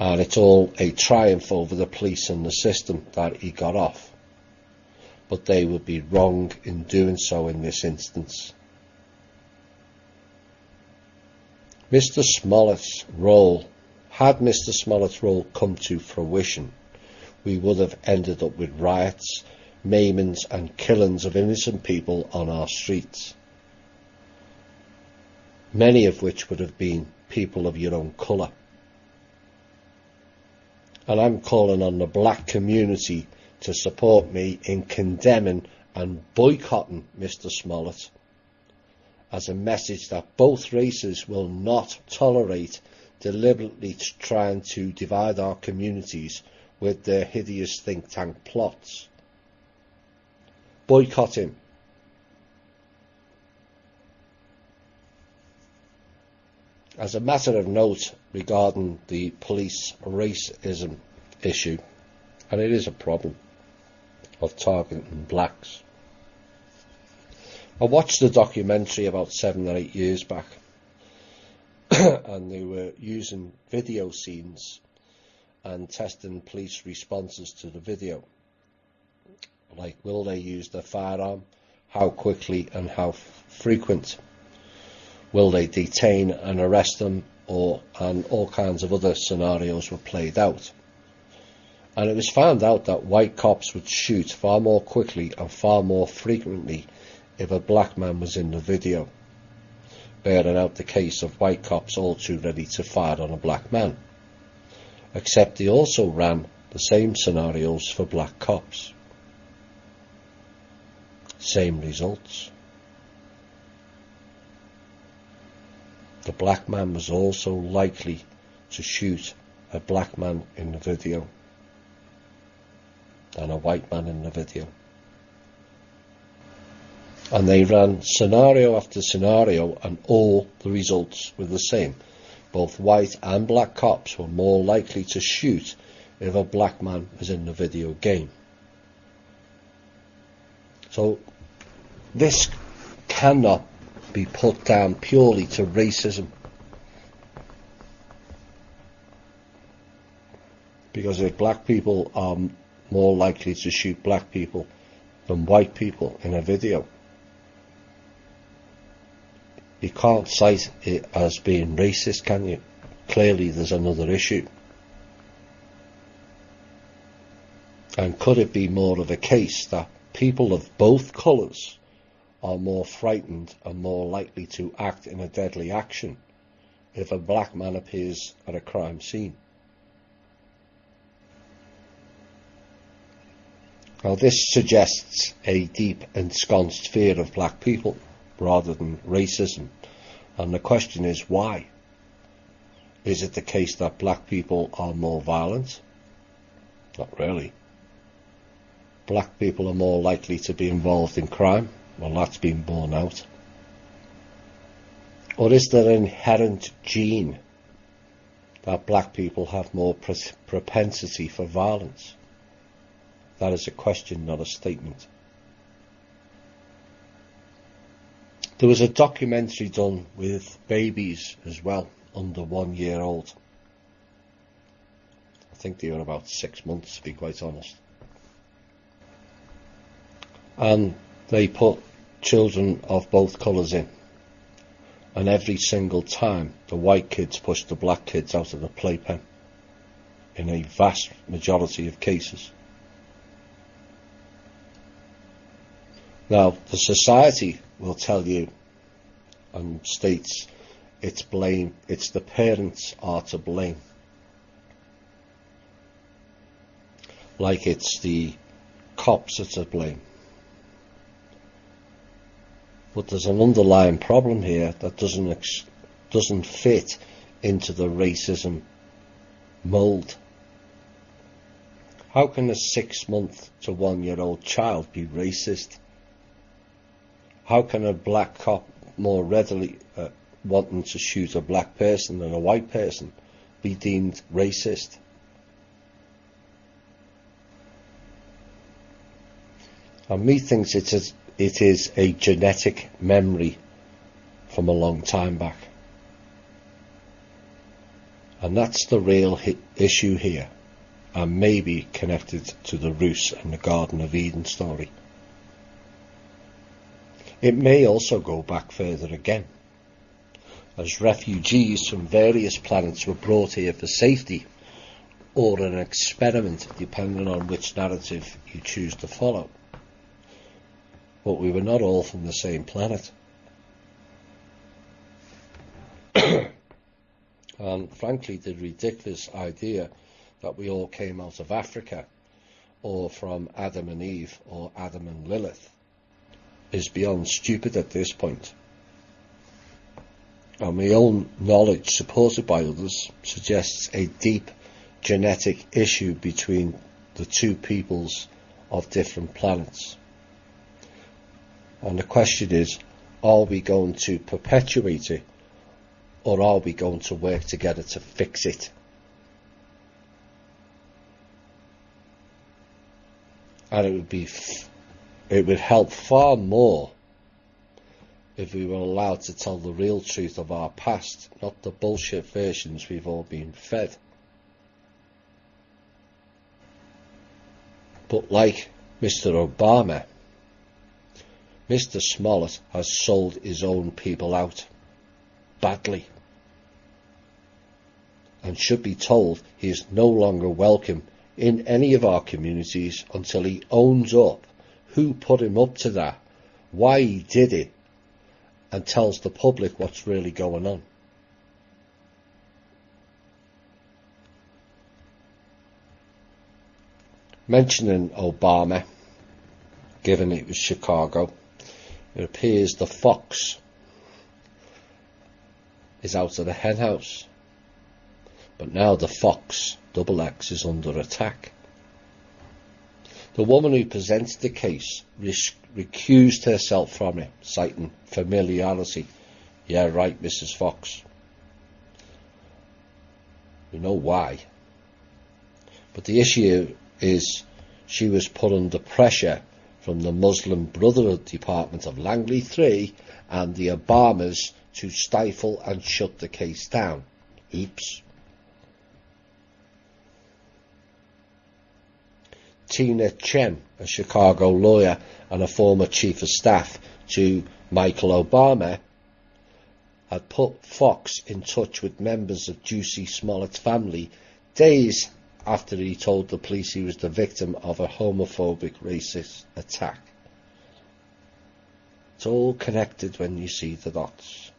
And it's all a triumph over the police and the system that he got off. But they would be wrong in doing so in this instance. Mr. Smollett's role, had Mr. Smollett's role come to fruition, we would have ended up with riots, maimings and killings of innocent people on our streets. Many of which would have been people of your own colour. And I'm calling on the black community to support me in condemning and boycotting Mr. Smollett as a message that both races will not tolerate deliberately trying to divide our communities with their hideous think tank plots. Boycott him. As a matter of note regarding the police racism issue, and it is a problem of targeting blacks. I watched a documentary about 7 or 8 years back, and they were using video scenes and testing police responses to the video. Like, will they use their firearm? How quickly and how frequent? Will they detain and arrest them? And all kinds of other scenarios were played out. And it was found out that white cops would shoot far more quickly and far more frequently if a black man was in the video, bearing out the case of white cops all too ready to fire on a black man. Except they also ran the same scenarios for black cops. Same results. The black man was also likely to shoot a black man in the video than a white man in the video. And they ran scenario after scenario, and all the results were the same. Both white and black cops were more likely to shoot if a black man was in the video game. So this cannot be put down purely to racism. Because if black people are more likely to shoot black people than white people in a video, you can't cite it as being racist, can you? Clearly there's another issue. And could it be more of a case that people of both colours are more frightened and more likely to act in a deadly action if a black man appears at a crime scene? Now, this suggests a deep ensconced fear of black people rather than racism, and the question is why? Is it the case that black people are more violent? Not really. Black people are more likely to be involved in crime. Well, that's been borne out. Or is there an inherent gene that black people have more propensity for violence? That is a question, not a statement. There was a documentary done with babies as well, under 1 year old. I think they were about 6 months, to be quite honest. And they put children of both colours in. And every single time the white kids pushed the black kids out of the playpen, in a vast majority of cases. Now, the society will tell you and states it's the parents are to blame. Like it's the cops are to blame. But there's an underlying problem here that doesn't fit into the racism mould. How can a 6-month to 1 year old child be racist? How can a black cop more readily wanting to shoot a black person than a white person be deemed racist? And me thinks it is a genetic memory from a long time back. And that's the real issue here, and maybe connected to the Rus and the Garden of Eden story. It may also go back further again, as refugees from various planets were brought here for safety, or an experiment, depending on which narrative you choose to follow. But we were not all from the same planet. And frankly, the ridiculous idea that we all came out of Africa, or from Adam and Eve, or Adam and Lilith, is beyond stupid at this point. And my own knowledge, supported by others, suggests a deep genetic issue between the two peoples of different planets. And the question is, are we going to perpetuate it, or are we going to work together to fix it? And it would help far more if we were allowed to tell the real truth of our past, not the bullshit versions we've all been fed. But like Mr. Obama, Mr. Smollett has sold his own people out badly, and should be told he is no longer welcome in any of our communities until he owns up who put him up to that, why he did it, and tells the public what's really going on. Mentioning Obama, given it was Chicago, it appears the fox is out of the henhouse, but now the fox, double X, is under attack. The woman who presented the case recused herself from it, citing familiarity. Yeah, right, Mrs. Fox. We know why. But the issue is she was put under pressure from the Muslim Brotherhood Department of Langley 3 and the Obamas to stifle and shut the case down. Oops. Tina Chen, a Chicago lawyer and a former chief of staff to Michael Obama, had put Fox in touch with members of Jussie Smollett's family days after he told the police he was the victim of a homophobic racist attack. It's all connected when you see the dots.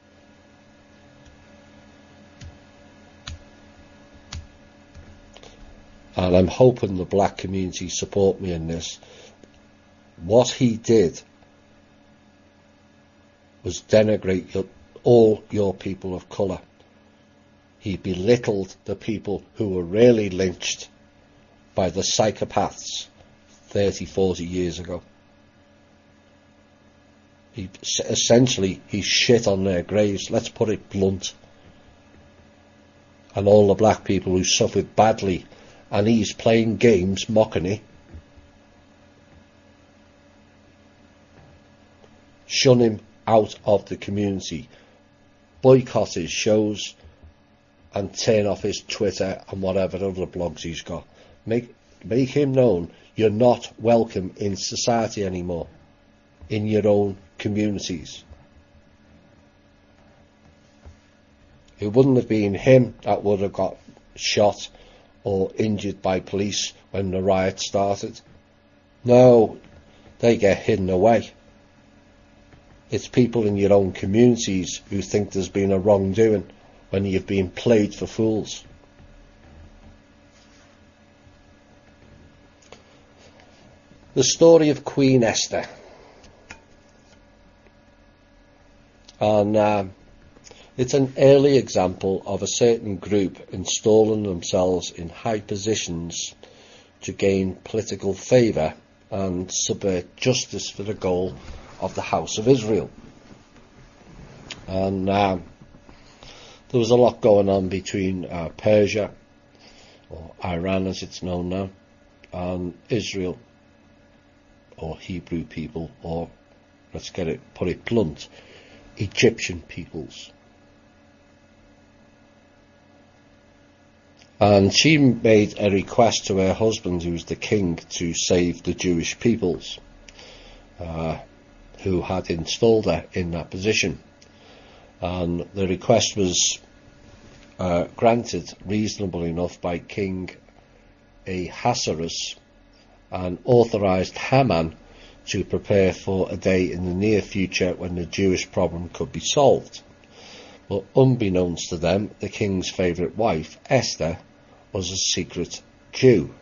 And I'm hoping the black community support me in this. What he did was denigrate all your people of colour. He belittled the people who were really lynched by the psychopaths 30, 40 years ago. He shit on their graves, let's put it blunt. And all the black people who suffered badly, and he's playing games mocking it. Shun him out of the community. Boycott his shows and turn off his Twitter and whatever other blogs he's got. Make him known you're not welcome in society anymore, in your own communities. It wouldn't have been him that would have got shot or injured by police when the riot started. No, they get hidden away. It's people in your own communities who think there's been a wrongdoing when you've been played for fools. The story of Queen Esther. And it's an early example of a certain group installing themselves in high positions to gain political favour and subvert justice for the goal of the House of Israel. And there was a lot going on between Persia, or Iran as it's known now, and Israel, or Hebrew people, or put it blunt, Egyptian peoples. And she made a request to her husband, who was the king, to save the Jewish peoples, who had installed her in that position. And the request was granted reasonable enough by King Ahasuerus, and authorised Haman to prepare for a day in the near future when the Jewish problem could be solved. But unbeknownst to them, the king's favourite wife, Esther, was a secret Jew.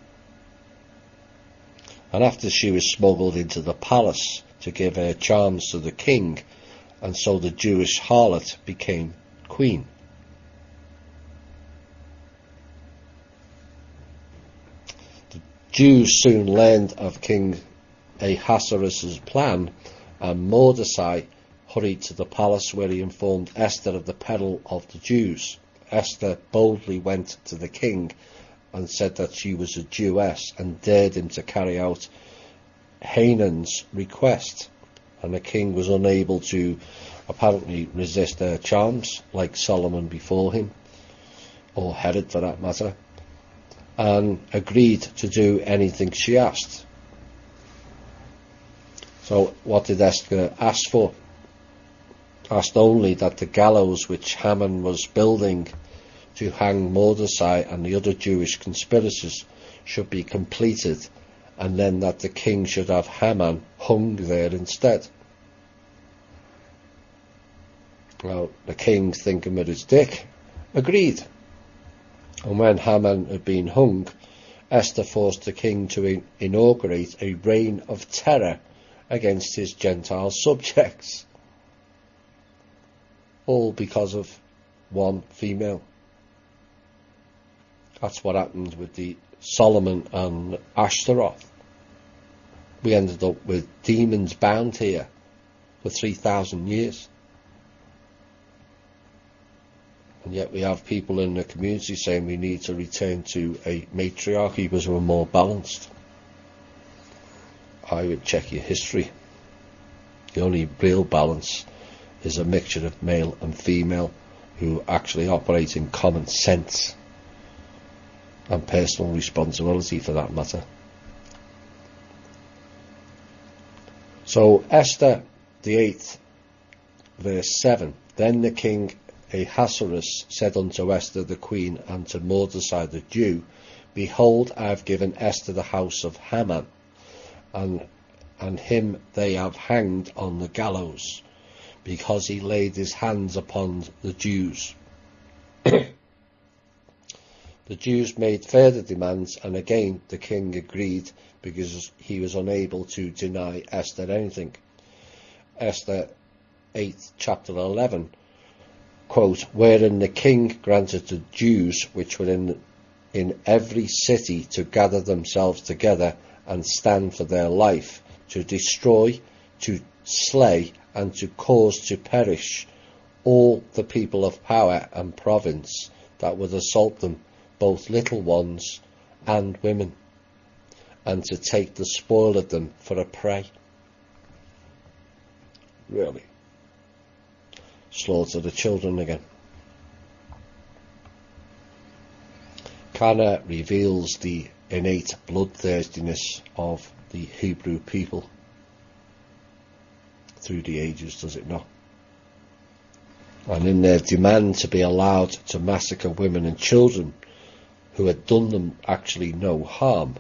And after she was smuggled into the palace to give her charms to the king, and so the Jewish harlot became queen. The Jews soon learned of King Ahasuerus' plan, and Mordecai hurried to the palace, where he informed Esther of the peril of the Jews. Esther boldly went to the king and said that she was a Jewess, and dared him to carry out Haman's request. And the king was unable to apparently resist her charms, like Solomon before him, or Herod for that matter, and agreed to do anything she asked. So what did Esther ask for? Asked only that the gallows which Haman was building to hang Mordecai and the other Jewish conspirators should be completed, and then that the king should have Haman hung there instead. Well, the king, thinking with his dick, agreed. And when Haman had been hung, Esther forced the king to inaugurate a reign of terror against his Gentile subjects. All because of one female. That's what happened with the Solomon and Ashtaroth. We ended up with demons bound here for 3,000 years. And yet we have people in the community saying we need to return to a matriarchy because we're more balanced. I would check your history. The only real balance is a mixture of male and female who actually operate in common sense and personal responsibility, for that matter. So Esther the 8th, verse 7, then the king Ahasuerus said unto Esther the queen and to Mordecai the Jew, Behold, I have given Esther the house of Haman, and him they have hanged on the gallows, because he laid his hands upon the Jews. The Jews made further demands, and again the king agreed, because he was unable to deny Esther anything. Esther 8, chapter 11, quote, wherein the king granted the Jews which were in every city to gather themselves together and stand for their life, to destroy, to slay, and to cause to perish all the people of power and province that would assault them, both little ones and women, and to take the spoil of them for a prey. Really? Slaughter the children again. Kana reveals the innate bloodthirstiness of the Hebrew people through the ages, does it not? And in their demand to be allowed to massacre women and children who had done them actually no harm,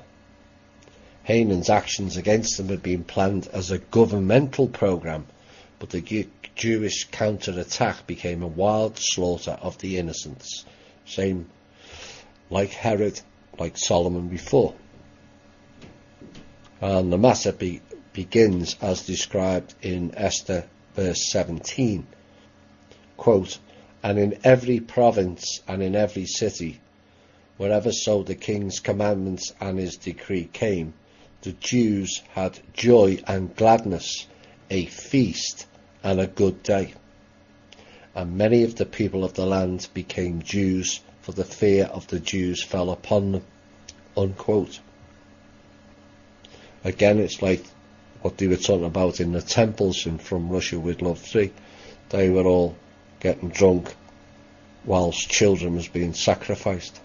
Haman's actions against them had been planned as a governmental program, but the Jewish counter-attack became a wild slaughter of the innocents, same like Herod, like Solomon before. And the matter begins as described in Esther verse 17, quote, and in every province and in every city, wherever so the king's commandments and his decree came, the Jews had joy and gladness, a feast and a good day. And many of the people of the land became Jews, for the fear of the Jews fell upon them, unquote. Again, it's like what they were talking about in the temples in From Russia with Love 3. They were all getting drunk whilst children was being sacrificed.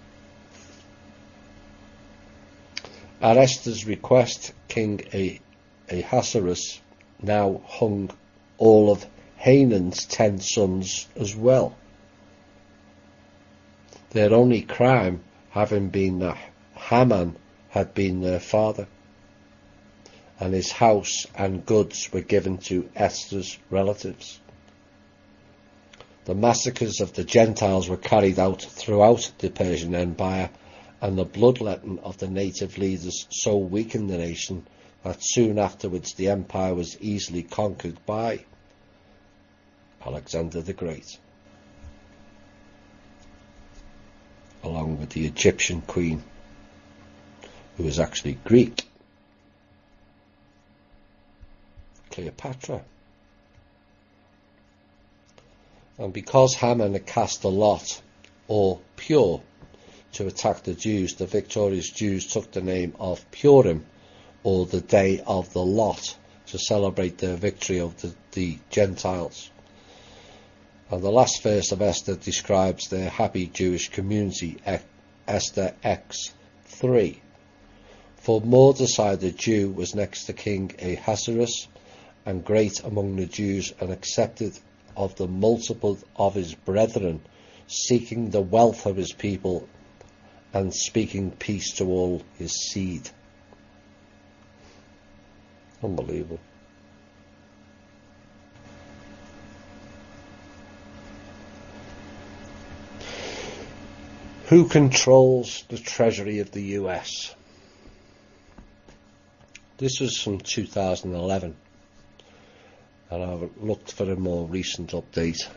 At Esther's request, King Ahasuerus now hung all of Haman's 10 sons as well. Their only crime having been that Haman had been their father, and his house and goods were given to Esther's relatives. The massacres of the Gentiles were carried out throughout the Persian Empire, and the bloodletting of the native leaders so weakened the nation that soon afterwards the empire was easily conquered by Alexander the Great, along with the Egyptian queen, who was actually Greek, Cleopatra. And because Haman had cast a lot, or pure, to attack the Jews, the victorious Jews took the name of Purim, or the Day of the Lot, to celebrate their victory over the Gentiles. And the last verse of Esther describes their happy Jewish community, Esther X3. For Mordecai the Jew was next to King Ahasuerus, and great among the Jews, and accepted of the multiple of his brethren, seeking the wealth of his people, and speaking peace to all his seed. Unbelievable. Who controls the Treasury of the US? This was from 2011, and I've looked for a more recent update,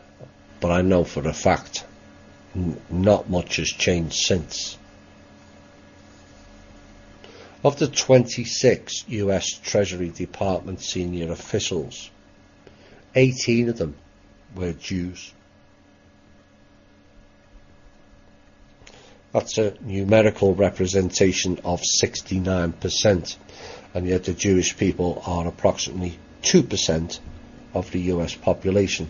but I know for a fact not much has changed since. Of the 26 US Treasury Department senior officials, 18 of them were Jews. That's a numerical representation of 69%, and yet the Jewish people are approximately 2% of the US population.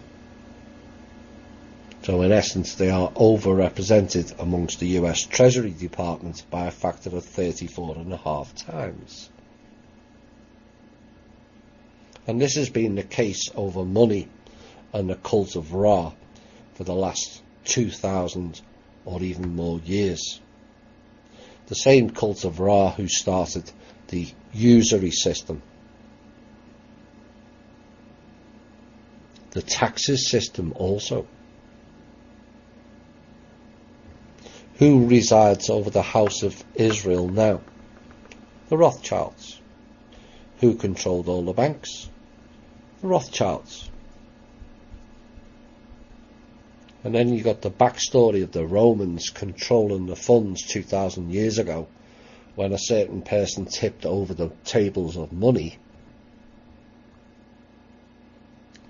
So in essence, they are overrepresented amongst the US Treasury Department by a factor of 34.5 times. And this has been the case over money and the cult of Ra for the last 2,000 or even more years. The same cult of Ra who started the usury system, the taxes system also. Who resides over the house of Israel now? The Rothschilds. Who controlled all the banks? The Rothschilds. And then you got the backstory of the Romans controlling the funds 2,000 years ago, when a certain person tipped over the tables of money.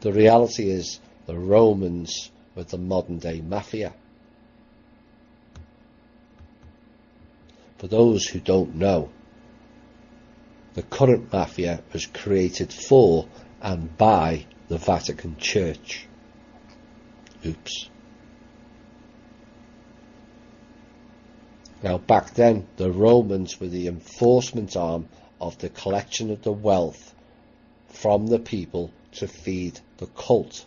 The reality is the Romans were the modern day mafia. For those who don't know, the current mafia was created for and by the Vatican Church. Oops. Now back then, the Romans were the enforcement arm of the collection of the wealth from the people to feed the cult.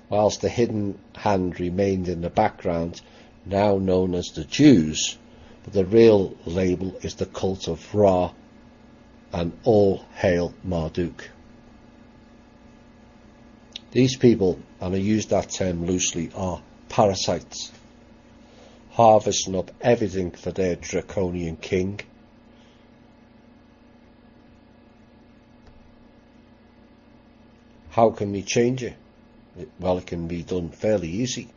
Whilst the hidden hand remained in the background, now known as the Jews, but the real label is the cult of Ra, and all hail Marduk. These people, and I use that term loosely, are parasites, harvesting up everything for their draconian king. How can we change it? Well, it can be done fairly easy,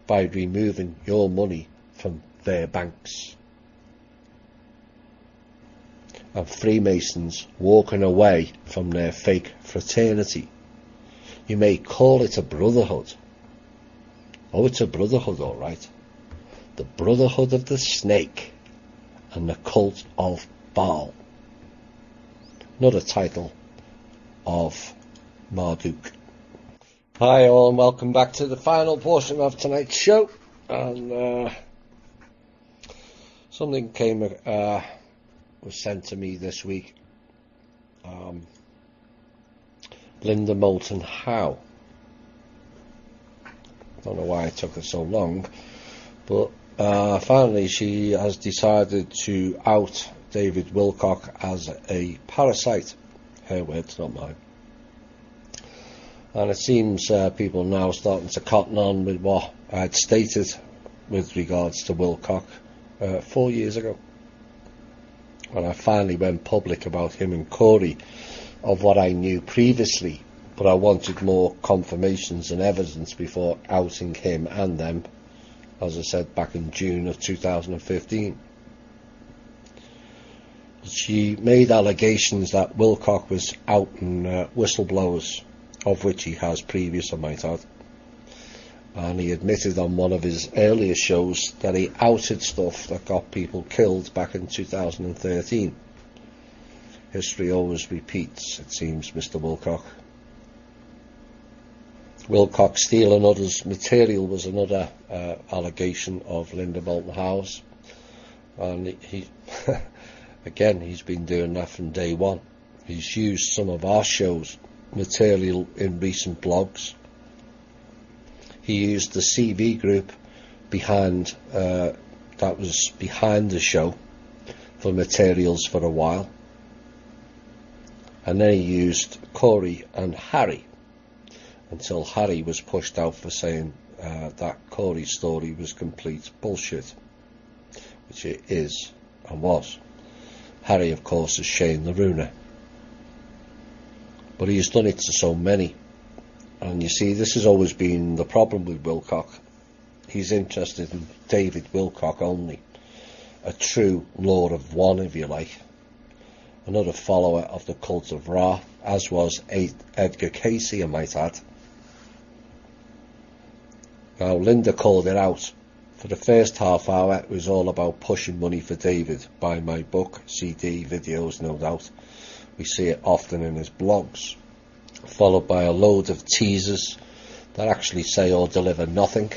by removing your money from their banks. And Freemasons walking away from their fake fraternity. You may call it a brotherhood. Oh, it's a brotherhood, all right. The Brotherhood of the Snake and the Cult of Baal. Another title of Marduk. Hi all, and welcome back to the final portion of tonight's show. And something was sent to me this week. Linda Moulton Howe. Don't know why it took her so long, but finally she has decided to out David Wilcock as a parasite. Her words, not mine. And it seems people now starting to cotton on with what I had stated with regards to Wilcock 4 years ago, when I finally went public about him and Corey of what I knew previously, but I wanted more confirmations and evidence before outing him and them, as I said back in June of 2015. She made allegations that Wilcock was outing whistleblowers, of which he has previous, I might add. And he admitted on one of his earlier shows that he outed stuff that got people killed back in 2013. History always repeats, it seems, Mr. Wilcock. Wilcock stealing others' material was another allegation of Linda Moulton Howe's. And he again, he's been doing that from day one. He's used some of our shows material in recent blogs. He used the CV group behind that was behind the show for materials for a while, and then he used Corey and Harry until Harry was pushed out for saying that Corey's story was complete bullshit, which it is and was. Harry, of course, is Shane the Runer. But he's done it to so many. And you see, this has always been the problem with Wilcock. He's interested in David Wilcock only. A true Lord of One, if you like. Another follower of the cult of Ra, as was Edgar Casey, I might add. Now, Linda called it out. For the first half hour, it was all about pushing money for David. Buy my book, CD, videos, no doubt. We see it often in his blogs, followed by a load of teasers that actually say or deliver nothing,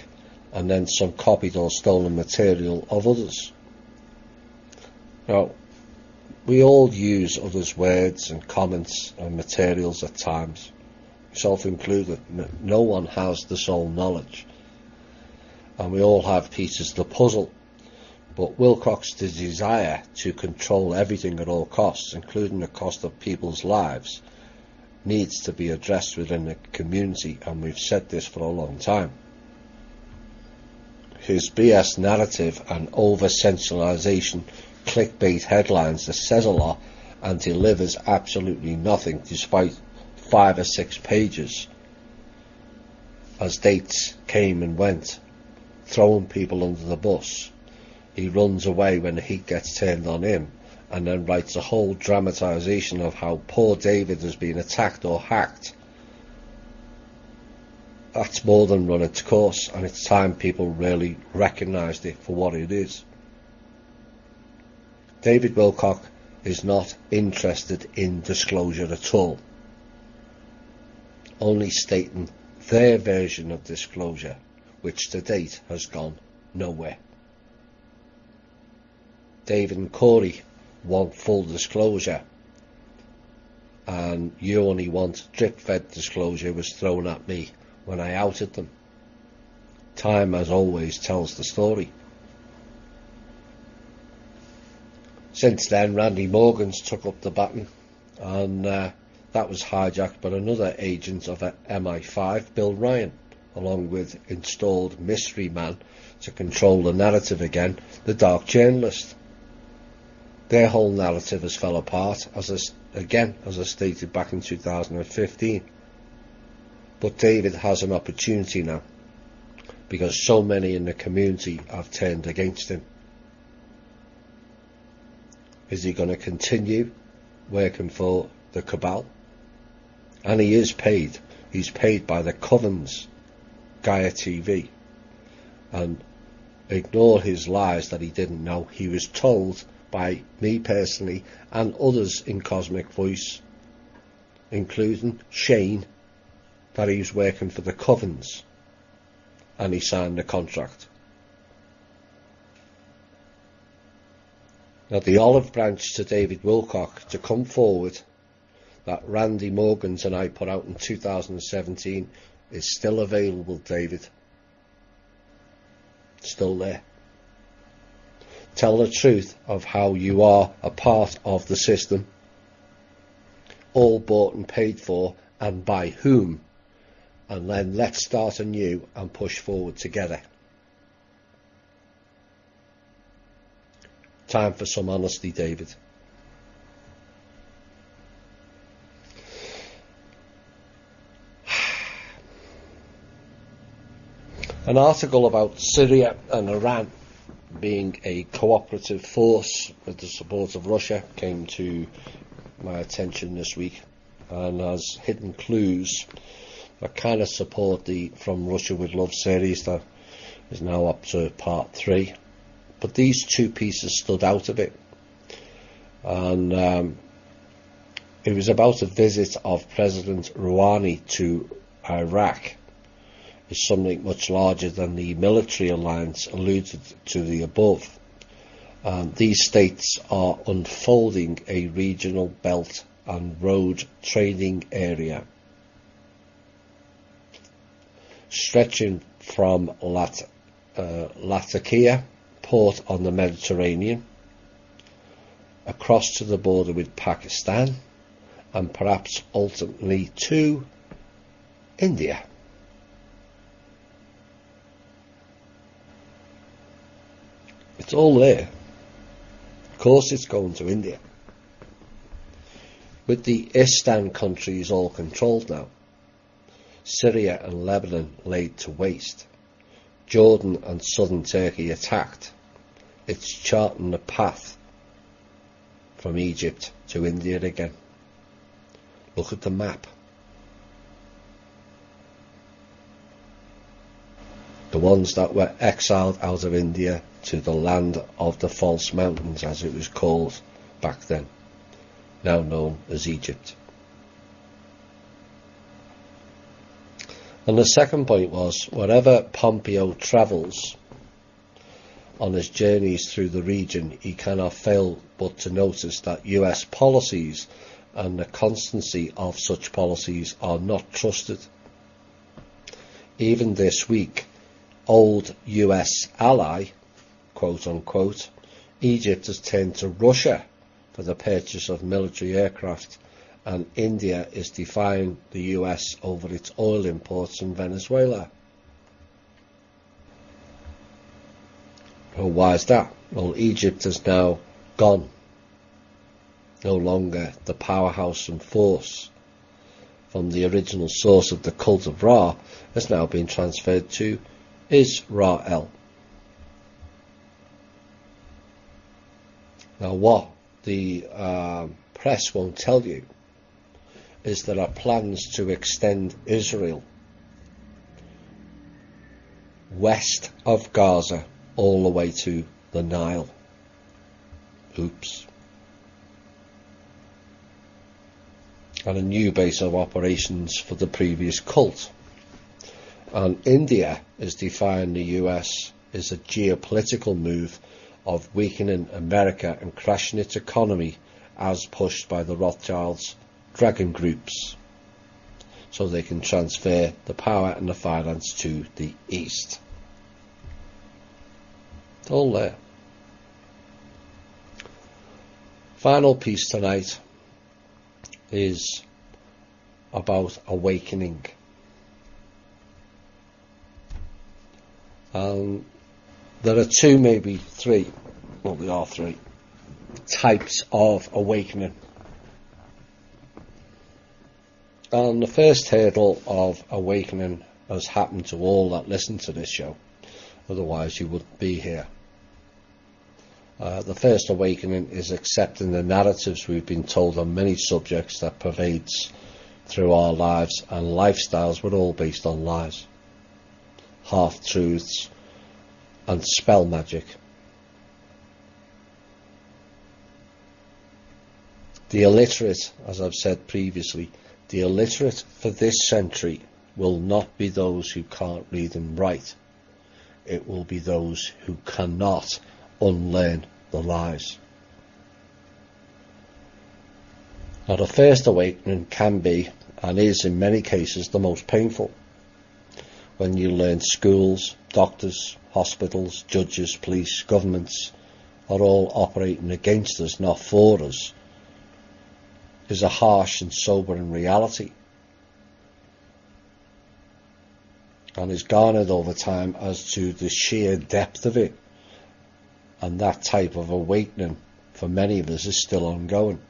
and then some copied or stolen material of others. Now, we all use others' words and comments and materials at times, self included. No one has the sole knowledge. and we all have pieces of the puzzle. But Wilcock's desire to control everything at all costs, including the cost of people's lives, needs to be addressed within the community, and we've said this for a long time. His BS narrative and over-sensationalisation, clickbait headlines that says a lot and delivers absolutely nothing despite 5 or 6 pages as dates came and went, throwing people under the bus. He runs away when the heat gets turned on him, and then writes a whole dramatisation of how poor David has been attacked or hacked. That's more than run its course, and it's time people really recognised it for what it is. David Wilcock is not interested in disclosure at all, only stating their version of disclosure, which to date has gone nowhere. David and Corey want full disclosure, and you only want drip-fed disclosure was thrown at me when I outed them. Time, as always, tells the story. Since then, Randy Morgans took up the baton, and that was hijacked by another agent of MI5, Bill Ryan, along with installed mystery man to control the narrative again, the dark journalist. Their whole narrative has fell apart, as I stated back in 2015. But David has an opportunity now, because so many in the community have turned against him. Is he going to continue working for the cabal? And he is paid. He's paid by the Covens, Gaia TV. And ignore his lies that he didn't know. He was told by me personally and others in Cosmic Voice, including Shane, that he was working for the Covens, and he signed the contract. Now, the olive branch to David Wilcock to come forward that Randy Morgans and I put out in 2017 is still available, David. Still there. Tell the truth of how you are a part of the system, all bought and paid for, and by whom, and then let's start anew and push forward together. Time for some honesty, David. An article about Syria and Iran being a cooperative force with the support of Russia came to my attention this week, and has hidden clues that kind of support the From Russia with Love series that is now up to part 3. But these 2 pieces stood out a bit, and it was about a visit of President Rouhani to Iraq. Is something much larger than the military alliance alluded to the above. These states are unfolding a regional belt and road trading area stretching from Latakia port on the Mediterranean across to the border with Pakistan and perhaps ultimately to India. It's all there. Of course it's going to India. With the Istan countries all controlled now, Syria and Lebanon laid to waste, Jordan and southern Turkey attacked, it's charting the path from Egypt to India again. Look at the map. The ones that were exiled out of India to the land of the false mountains, as it was called back then, now known as Egypt. And the second point was, wherever Pompeo travels on his journeys through the region, he cannot fail but to notice that US policies and the constancy of such policies are not trusted. Even this week, old US ally, quote unquote, Egypt has turned to Russia for the purchase of military aircraft, and India is defying the US over its oil imports in Venezuela. Well, why is that? Well, Egypt is now gone. No longer the powerhouse and force from the original source of the cult of Ra has now been transferred to Israel. Now, what the press won't tell you is there are plans to extend Israel west of Gaza all the way to the Nile. Oops. And a new base of operations for the previous cult. And India is defying the US as a geopolitical move of weakening America and crashing its economy as pushed by the Rothschilds' dragon groups, so they can transfer the power and the finance to the East. It's all there. Final piece tonight is about awakening. There are two, maybe three, well, there are three types of awakening. And the first hurdle of awakening has happened to all that listen to this show, otherwise you wouldn't be here. The first awakening is accepting the narratives we've been told on many subjects that pervades through our lives and lifestyles. We're all based on lies, half-truths and spell magic. The illiterate, as I've said previously, the illiterate for this century will not be those who can't read and write. It will be those who cannot unlearn the lies. Now, the first awakening can be, and is in many cases, the most painful. When you learn schools, doctors, hospitals, judges, police, governments are all operating against us, not for us, is a harsh and sobering reality, and is garnered over time as to the sheer depth of it. And that type of awakening for many of us is still ongoing.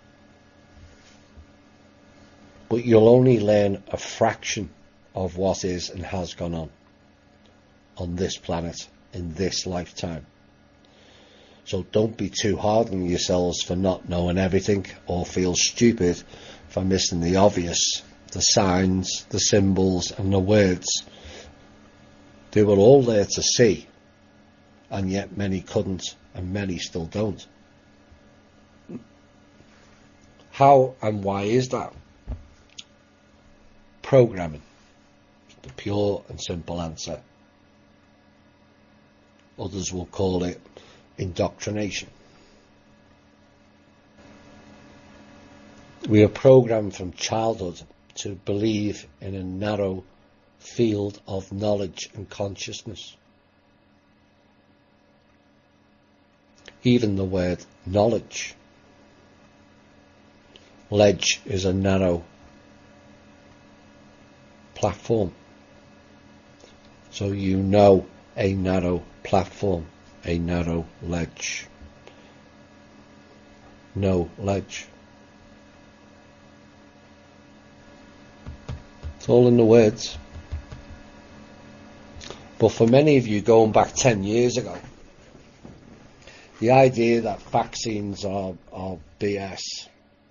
But you'll only learn a fraction of what is and has gone on this planet in this lifetime. So don't be too hard on yourselves for not knowing everything, or feel stupid for missing the obvious, the signs, the symbols and the words. They were all there to see, and yet many couldn't, and many still don't. How and why is that? Programming. The pure and simple answer. Others will call it indoctrination. We are programmed from childhood to believe in a narrow field of knowledge and consciousness. Even the word knowledge. Ledge is a narrow platform. So you know a narrow platform, a narrow ledge. No ledge. It's all in the words. But for many of you, going back 10 years ago, the idea that vaccines are BS,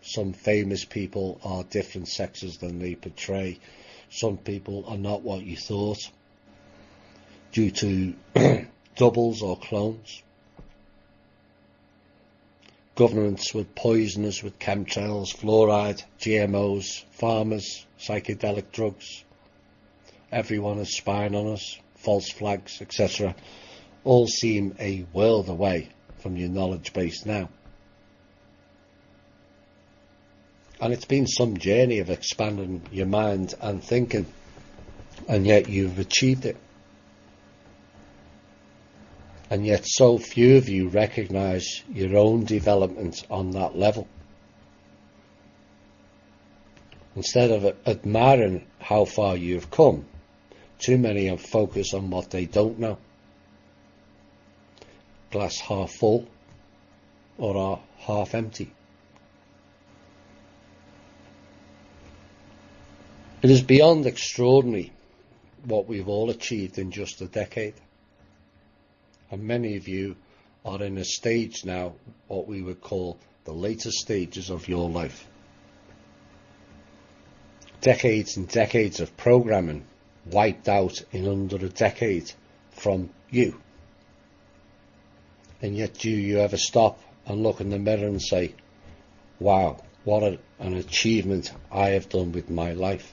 some famous people are different sexes than they portray, some people are not what you thought due to doubles or clones, governments would poison us with chemtrails, fluoride, GMOs, farmers, psychedelic drugs, everyone is spying on us, false flags, etc. all seem a world away from your knowledge base now. And it's been some journey of expanding your mind and thinking, and yet you've achieved it. And yet so few of you recognise your own development on that level. Instead of admiring how far you've come, too many are focused on what they don't know. Glass half full or half empty. It is beyond extraordinary what we've all achieved in just a decade. And many of you are in a stage now, what we would call the later stages of your life. Decades and decades of programming wiped out in under a decade from you. And yet do you ever stop and look in the mirror and say, wow, what an achievement I have done with my life.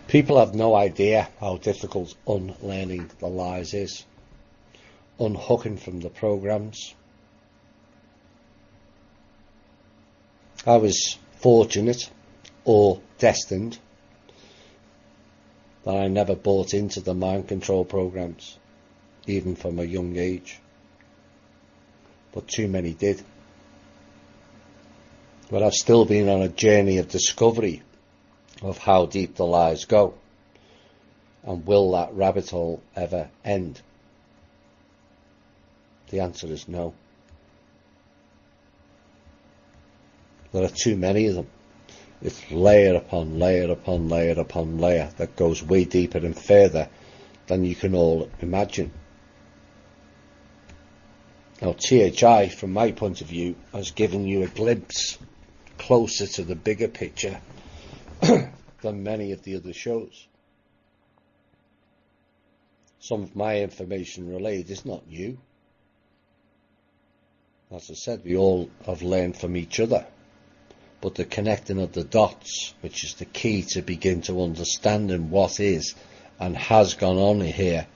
People have no idea how difficult unlearning the lies is, unhooking from the programs. I was fortunate or destined that I never bought into the mind control programs, even from a young age. But too many did. But I've still been on a journey of discovery of how deep the lies go, and will that rabbit hole ever end? The answer is no. There are too many of them. It's layer upon layer upon layer upon layer that goes way deeper and further than you can all imagine. Now, THI, from my point of view, has given you a glimpse closer to the bigger picture than many of the other shows. Some of my information relayed is not new. As I said, we all have learned from each other. But the connecting of the dots, which is the key to begin to understanding what is and has gone on here,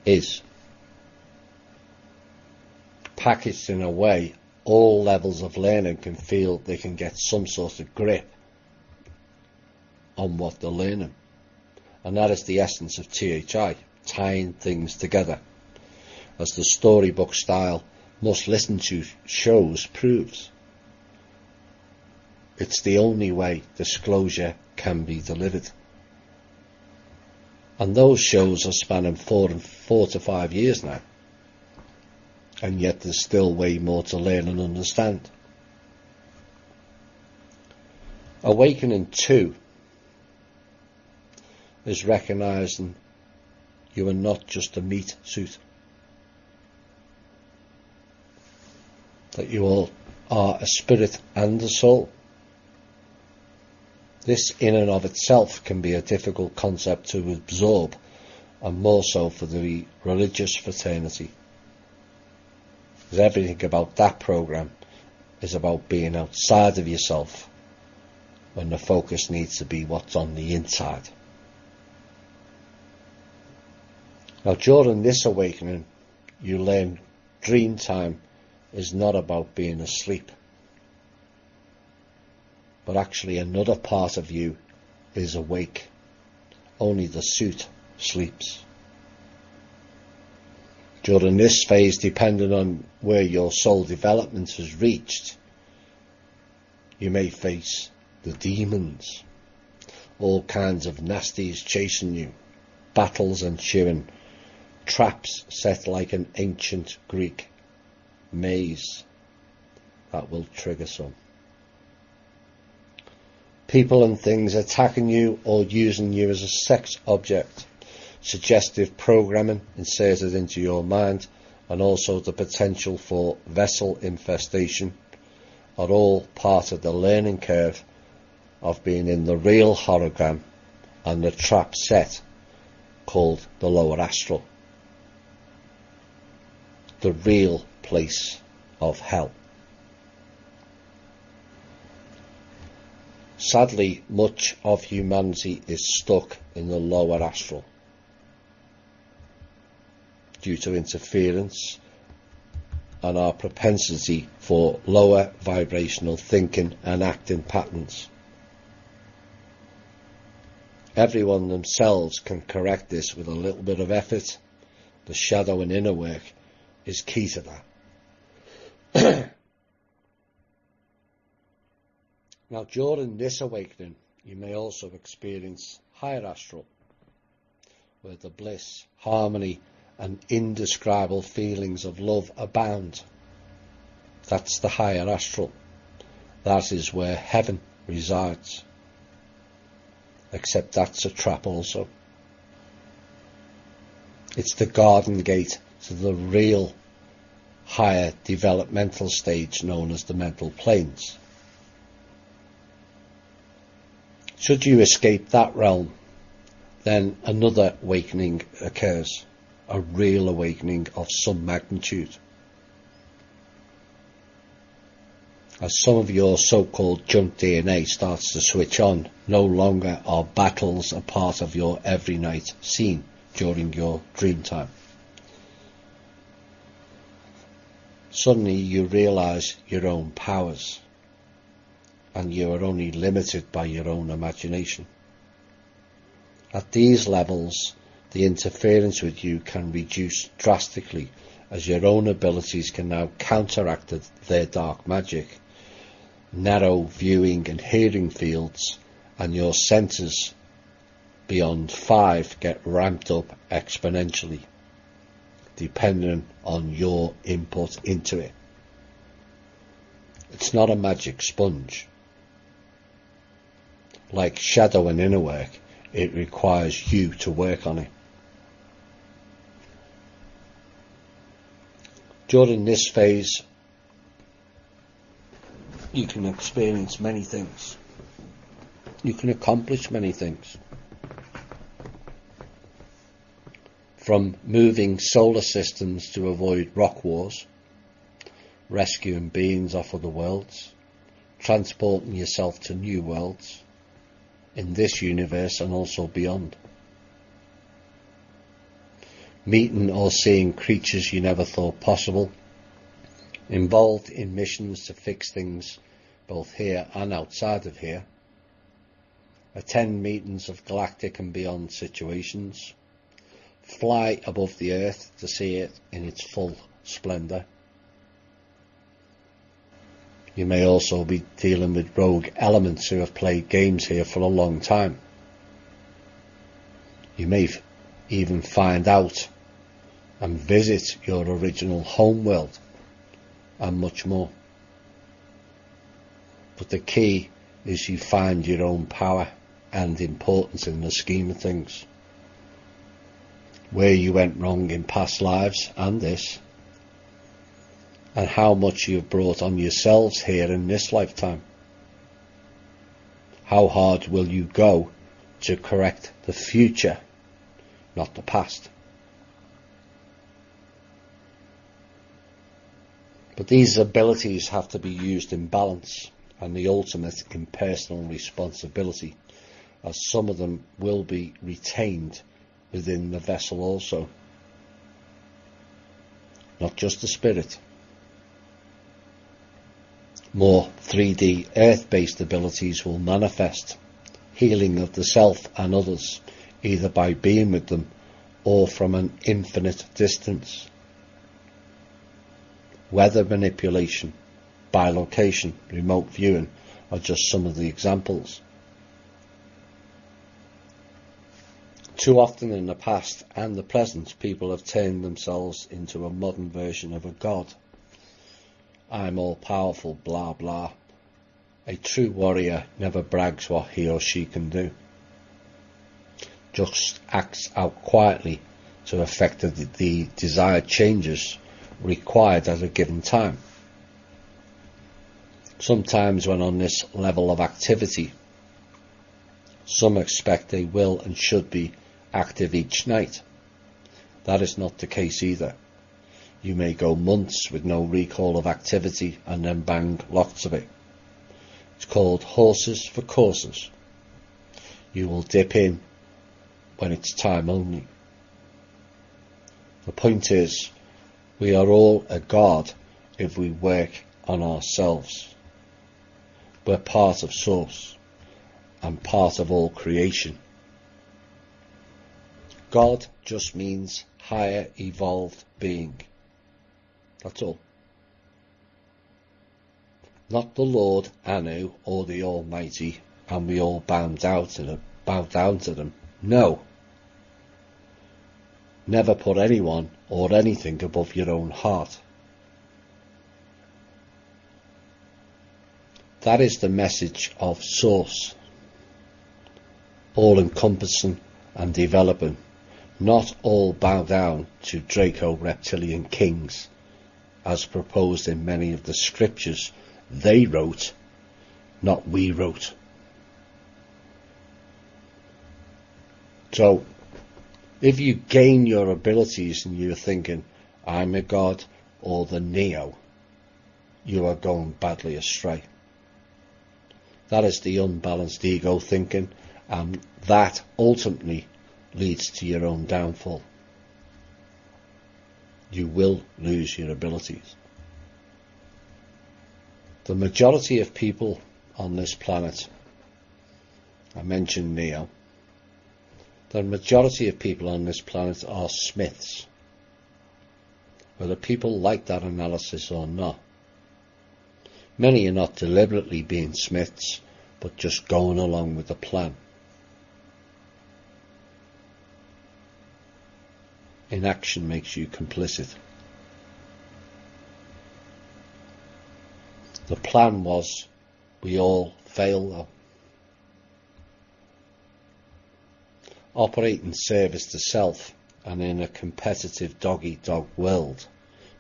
is packaged in a way all levels of learning can feel they can get some sort of grip on what they're learning. And that is the essence of THI, tying things together, as the storybook style must listen to shows proves. It's the only way disclosure can be delivered. And those shows are spanning 4 to 5 years now. And yet there's still way more to learn and understand. Awakening 2 is recognising you are not just a meat suit. That you all are a spirit and a soul. This in and of itself can be a difficult concept to absorb, and more so for the religious fraternity. Because everything about that program is about being outside of yourself, when the focus needs to be what's on the inside. Now, during this awakening, you learn dream time is not about being asleep, but actually another part of you is awake. Only the suit sleeps. During this phase, depending on where your soul development has reached, you may face the demons, all kinds of nasties chasing you, battles ensuing, traps set like an ancient Greek maze that will trigger some. People and things attacking you or using you as a sex object, suggestive programming inserted into your mind, and also the potential for vessel infestation are all part of the learning curve of being in the real hologram and the trap set called the lower astral, the real place of hell. Sadly, much of humanity is stuck in the lower astral due to interference and our propensity for lower vibrational thinking and acting patterns. Everyone themselves can correct this with a little bit of effort. The shadow and inner work is key to that. Now, during this awakening, you may also experience higher astral, where the bliss, harmony, and indescribable feelings of love abound. That's the higher astral. That is where heaven resides. Except that's a trap also. It's the garden gate to the real higher developmental stage known as the mental planes. Should you escape that realm, then another awakening occurs, a real awakening of some magnitude. As some of your so-called junk DNA starts to switch on, no longer are battles a part of your every night scene during your dream time. Suddenly you realize your own powers, and you are only limited by your own imagination. At these levels, the interference with you can reduce drastically, as your own abilities can now counteract their dark magic. Narrow viewing and hearing fields and your senses beyond 5 get ramped up exponentially, depending on your input into it. It's not a magic sponge. Like shadow and inner work, it requires you to work on it. During this phase, you can experience many things. You can accomplish many things. From moving solar systems to avoid rock wars, rescuing beings off other worlds, transporting yourself to new worlds, in this universe and also beyond. Meeting or seeing creatures you never thought possible, involved in missions to fix things both here and outside of here, attend meetings of galactic and beyond situations, fly above the earth to see it in its full splendour. You may also be dealing with rogue elements who have played games here for a long time. You may even find out and visit your original home world, and much more. But the key is you find your own power and importance in the scheme of things. Where you went wrong in past lives and this, and how much you've brought on yourselves here in this lifetime. How hard will you go to correct the future, not the past? But these abilities have to be used in balance, and the ultimate in personal responsibility, as some of them will be retained within the vessel also. Not just the spirit. More 3D earth-based abilities will manifest, healing of the self and others, either by being with them or from an infinite distance. Weather manipulation, bilocation, remote viewing are just some of the examples. Too often in the past and the present, people have turned themselves into a modern version of a god. I'm all powerful, blah blah. A true warrior never brags what he or she can do. Just acts out quietly to effect the desired changes required at a given time. Sometimes when on this level of activity, some expect they will and should be active each night. That is not the case either. You may go months with no recall of activity and then bang, lots of it. It's called horses for courses. You will dip in when it's time only. The point is, we are all a god if we work on ourselves. We're part of Source and part of all creation God just means higher evolved being. That's all. Not the Lord Anu or the Almighty, and we all bow down to them. No. Never put anyone or anything above your own heart. That is the message of Source, all-encompassing and developing. Not all bow down to Draco-reptilian kings, as proposed in many of the scriptures they wrote, not we wrote. So, if you gain your abilities and you're thinking, I'm a god or the Neo, you are going badly astray. That is the unbalanced ego thinking, and that ultimately leads to your own downfall. You will lose your abilities. The majority of people on this planet, I mentioned Neo, the majority of people on this planet are smiths. Whether people like that analysis or not. Many are not deliberately being smiths, but just going along with the plan. Inaction makes you complicit. The plan was, we all fail though. Operate in service to self, and in a competitive dog-eat-dog world,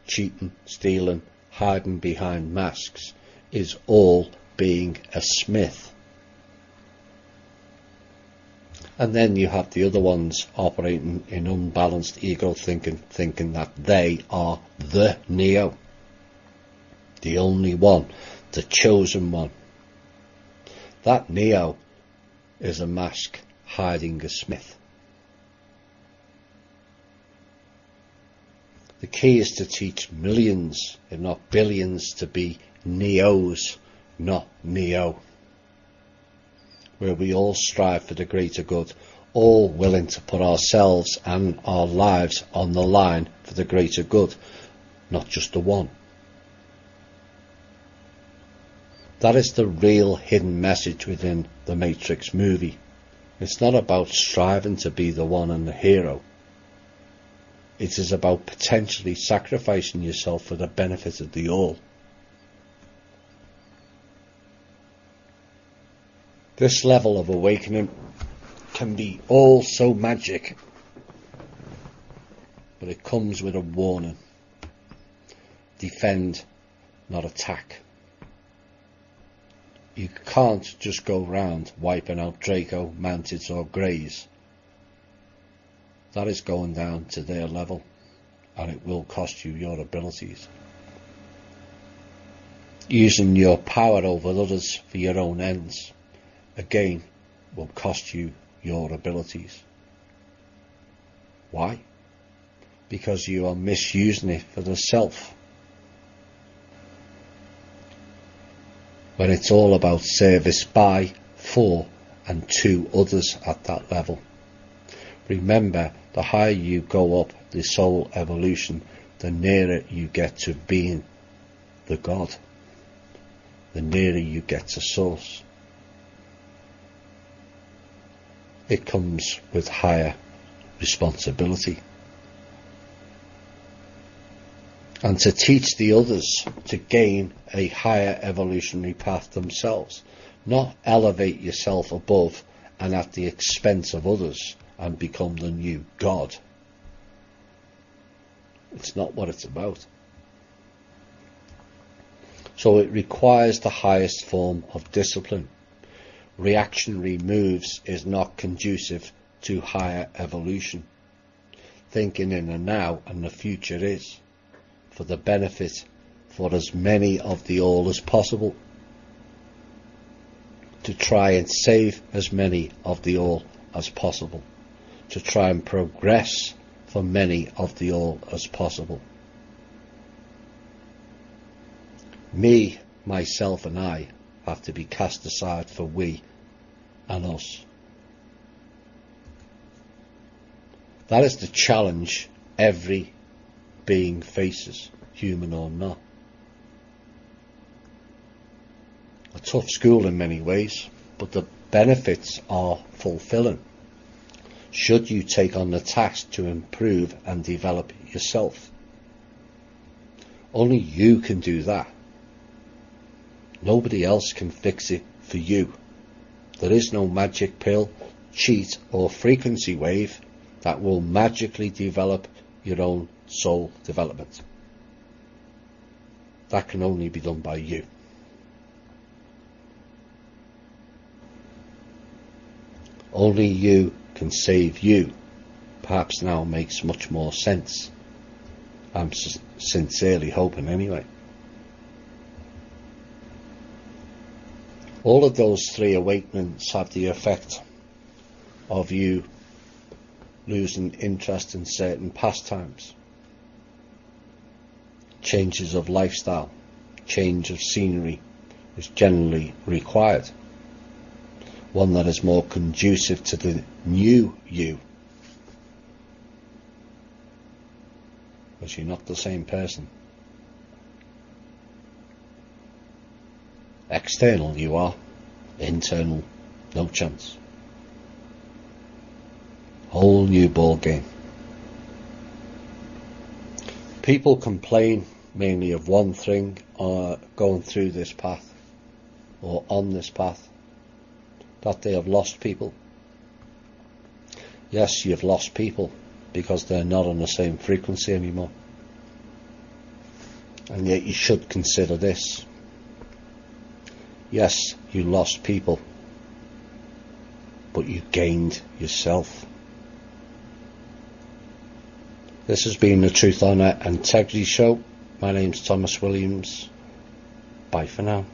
cheating, stealing, hiding behind masks is all being a smith. And then you have the other ones operating in unbalanced ego thinking that they are the Neo, the only one, the chosen one. That Neo is a mask hiding a smith. The key is to teach millions, if not billions, to be Neos, not Neo, where we all strive for the greater good, all willing to put ourselves and our lives on the line for the greater good, not just the one. That is the real hidden message within the Matrix movie. It's not about striving to be the one and the hero. It is about potentially sacrificing yourself for the benefit of the all. This level of awakening can be all so magic, but it comes with a warning. Defend, not attack. You can't just go round wiping out Draco, Mantids or Greys. That is going down to their level, and it will cost you your abilities. Using your power over others for your own ends, again, will cost you your abilities. Why? Because you are misusing it for the self. When it's all about service by, for, and to others at that level. Remember, the higher you go up the soul evolution, the nearer you get to being the God. The nearer you get to Source. It comes with higher responsibility. And to teach the others to gain a higher evolutionary path themselves. Not elevate yourself above and at the expense of others and become the new God. It's not what it's about. So it requires the highest form of discipline. Reactionary moves is not conducive to higher evolution. Thinking in the now and the future is, for the benefit for as many of the all as possible. To try and save as many of the all as possible. To try and progress for many of the all as possible. Me, myself and I have to be cast aside for we and us. That is the challenge every being faces, human or not. A tough school in many ways, but the benefits are fulfilling should you take on the task to improve and develop yourself. Only you can do that. Nobody else can fix it for you. There is no magic pill, cheat or frequency wave that will magically develop your own soul development. That can only be done by you. Only you can save you. Perhaps now makes much more sense. I'm sincerely hoping anyway. All of those three awakenings have the effect of you losing interest in certain pastimes, changes of lifestyle, change of scenery is generally required, one that is more conducive to the new you, because you're not the same person. External you are, internal no chance. Whole new ball game. People complain mainly of one thing going through this path or on this path, that they have lost people. Yes, you've lost people because they're not on the same frequency anymore. And yet you should consider this. Yes, you lost people, but you gained yourself. This has been the Truth, Honour, Integrity Show. My name's Thomas Williams. Bye for now.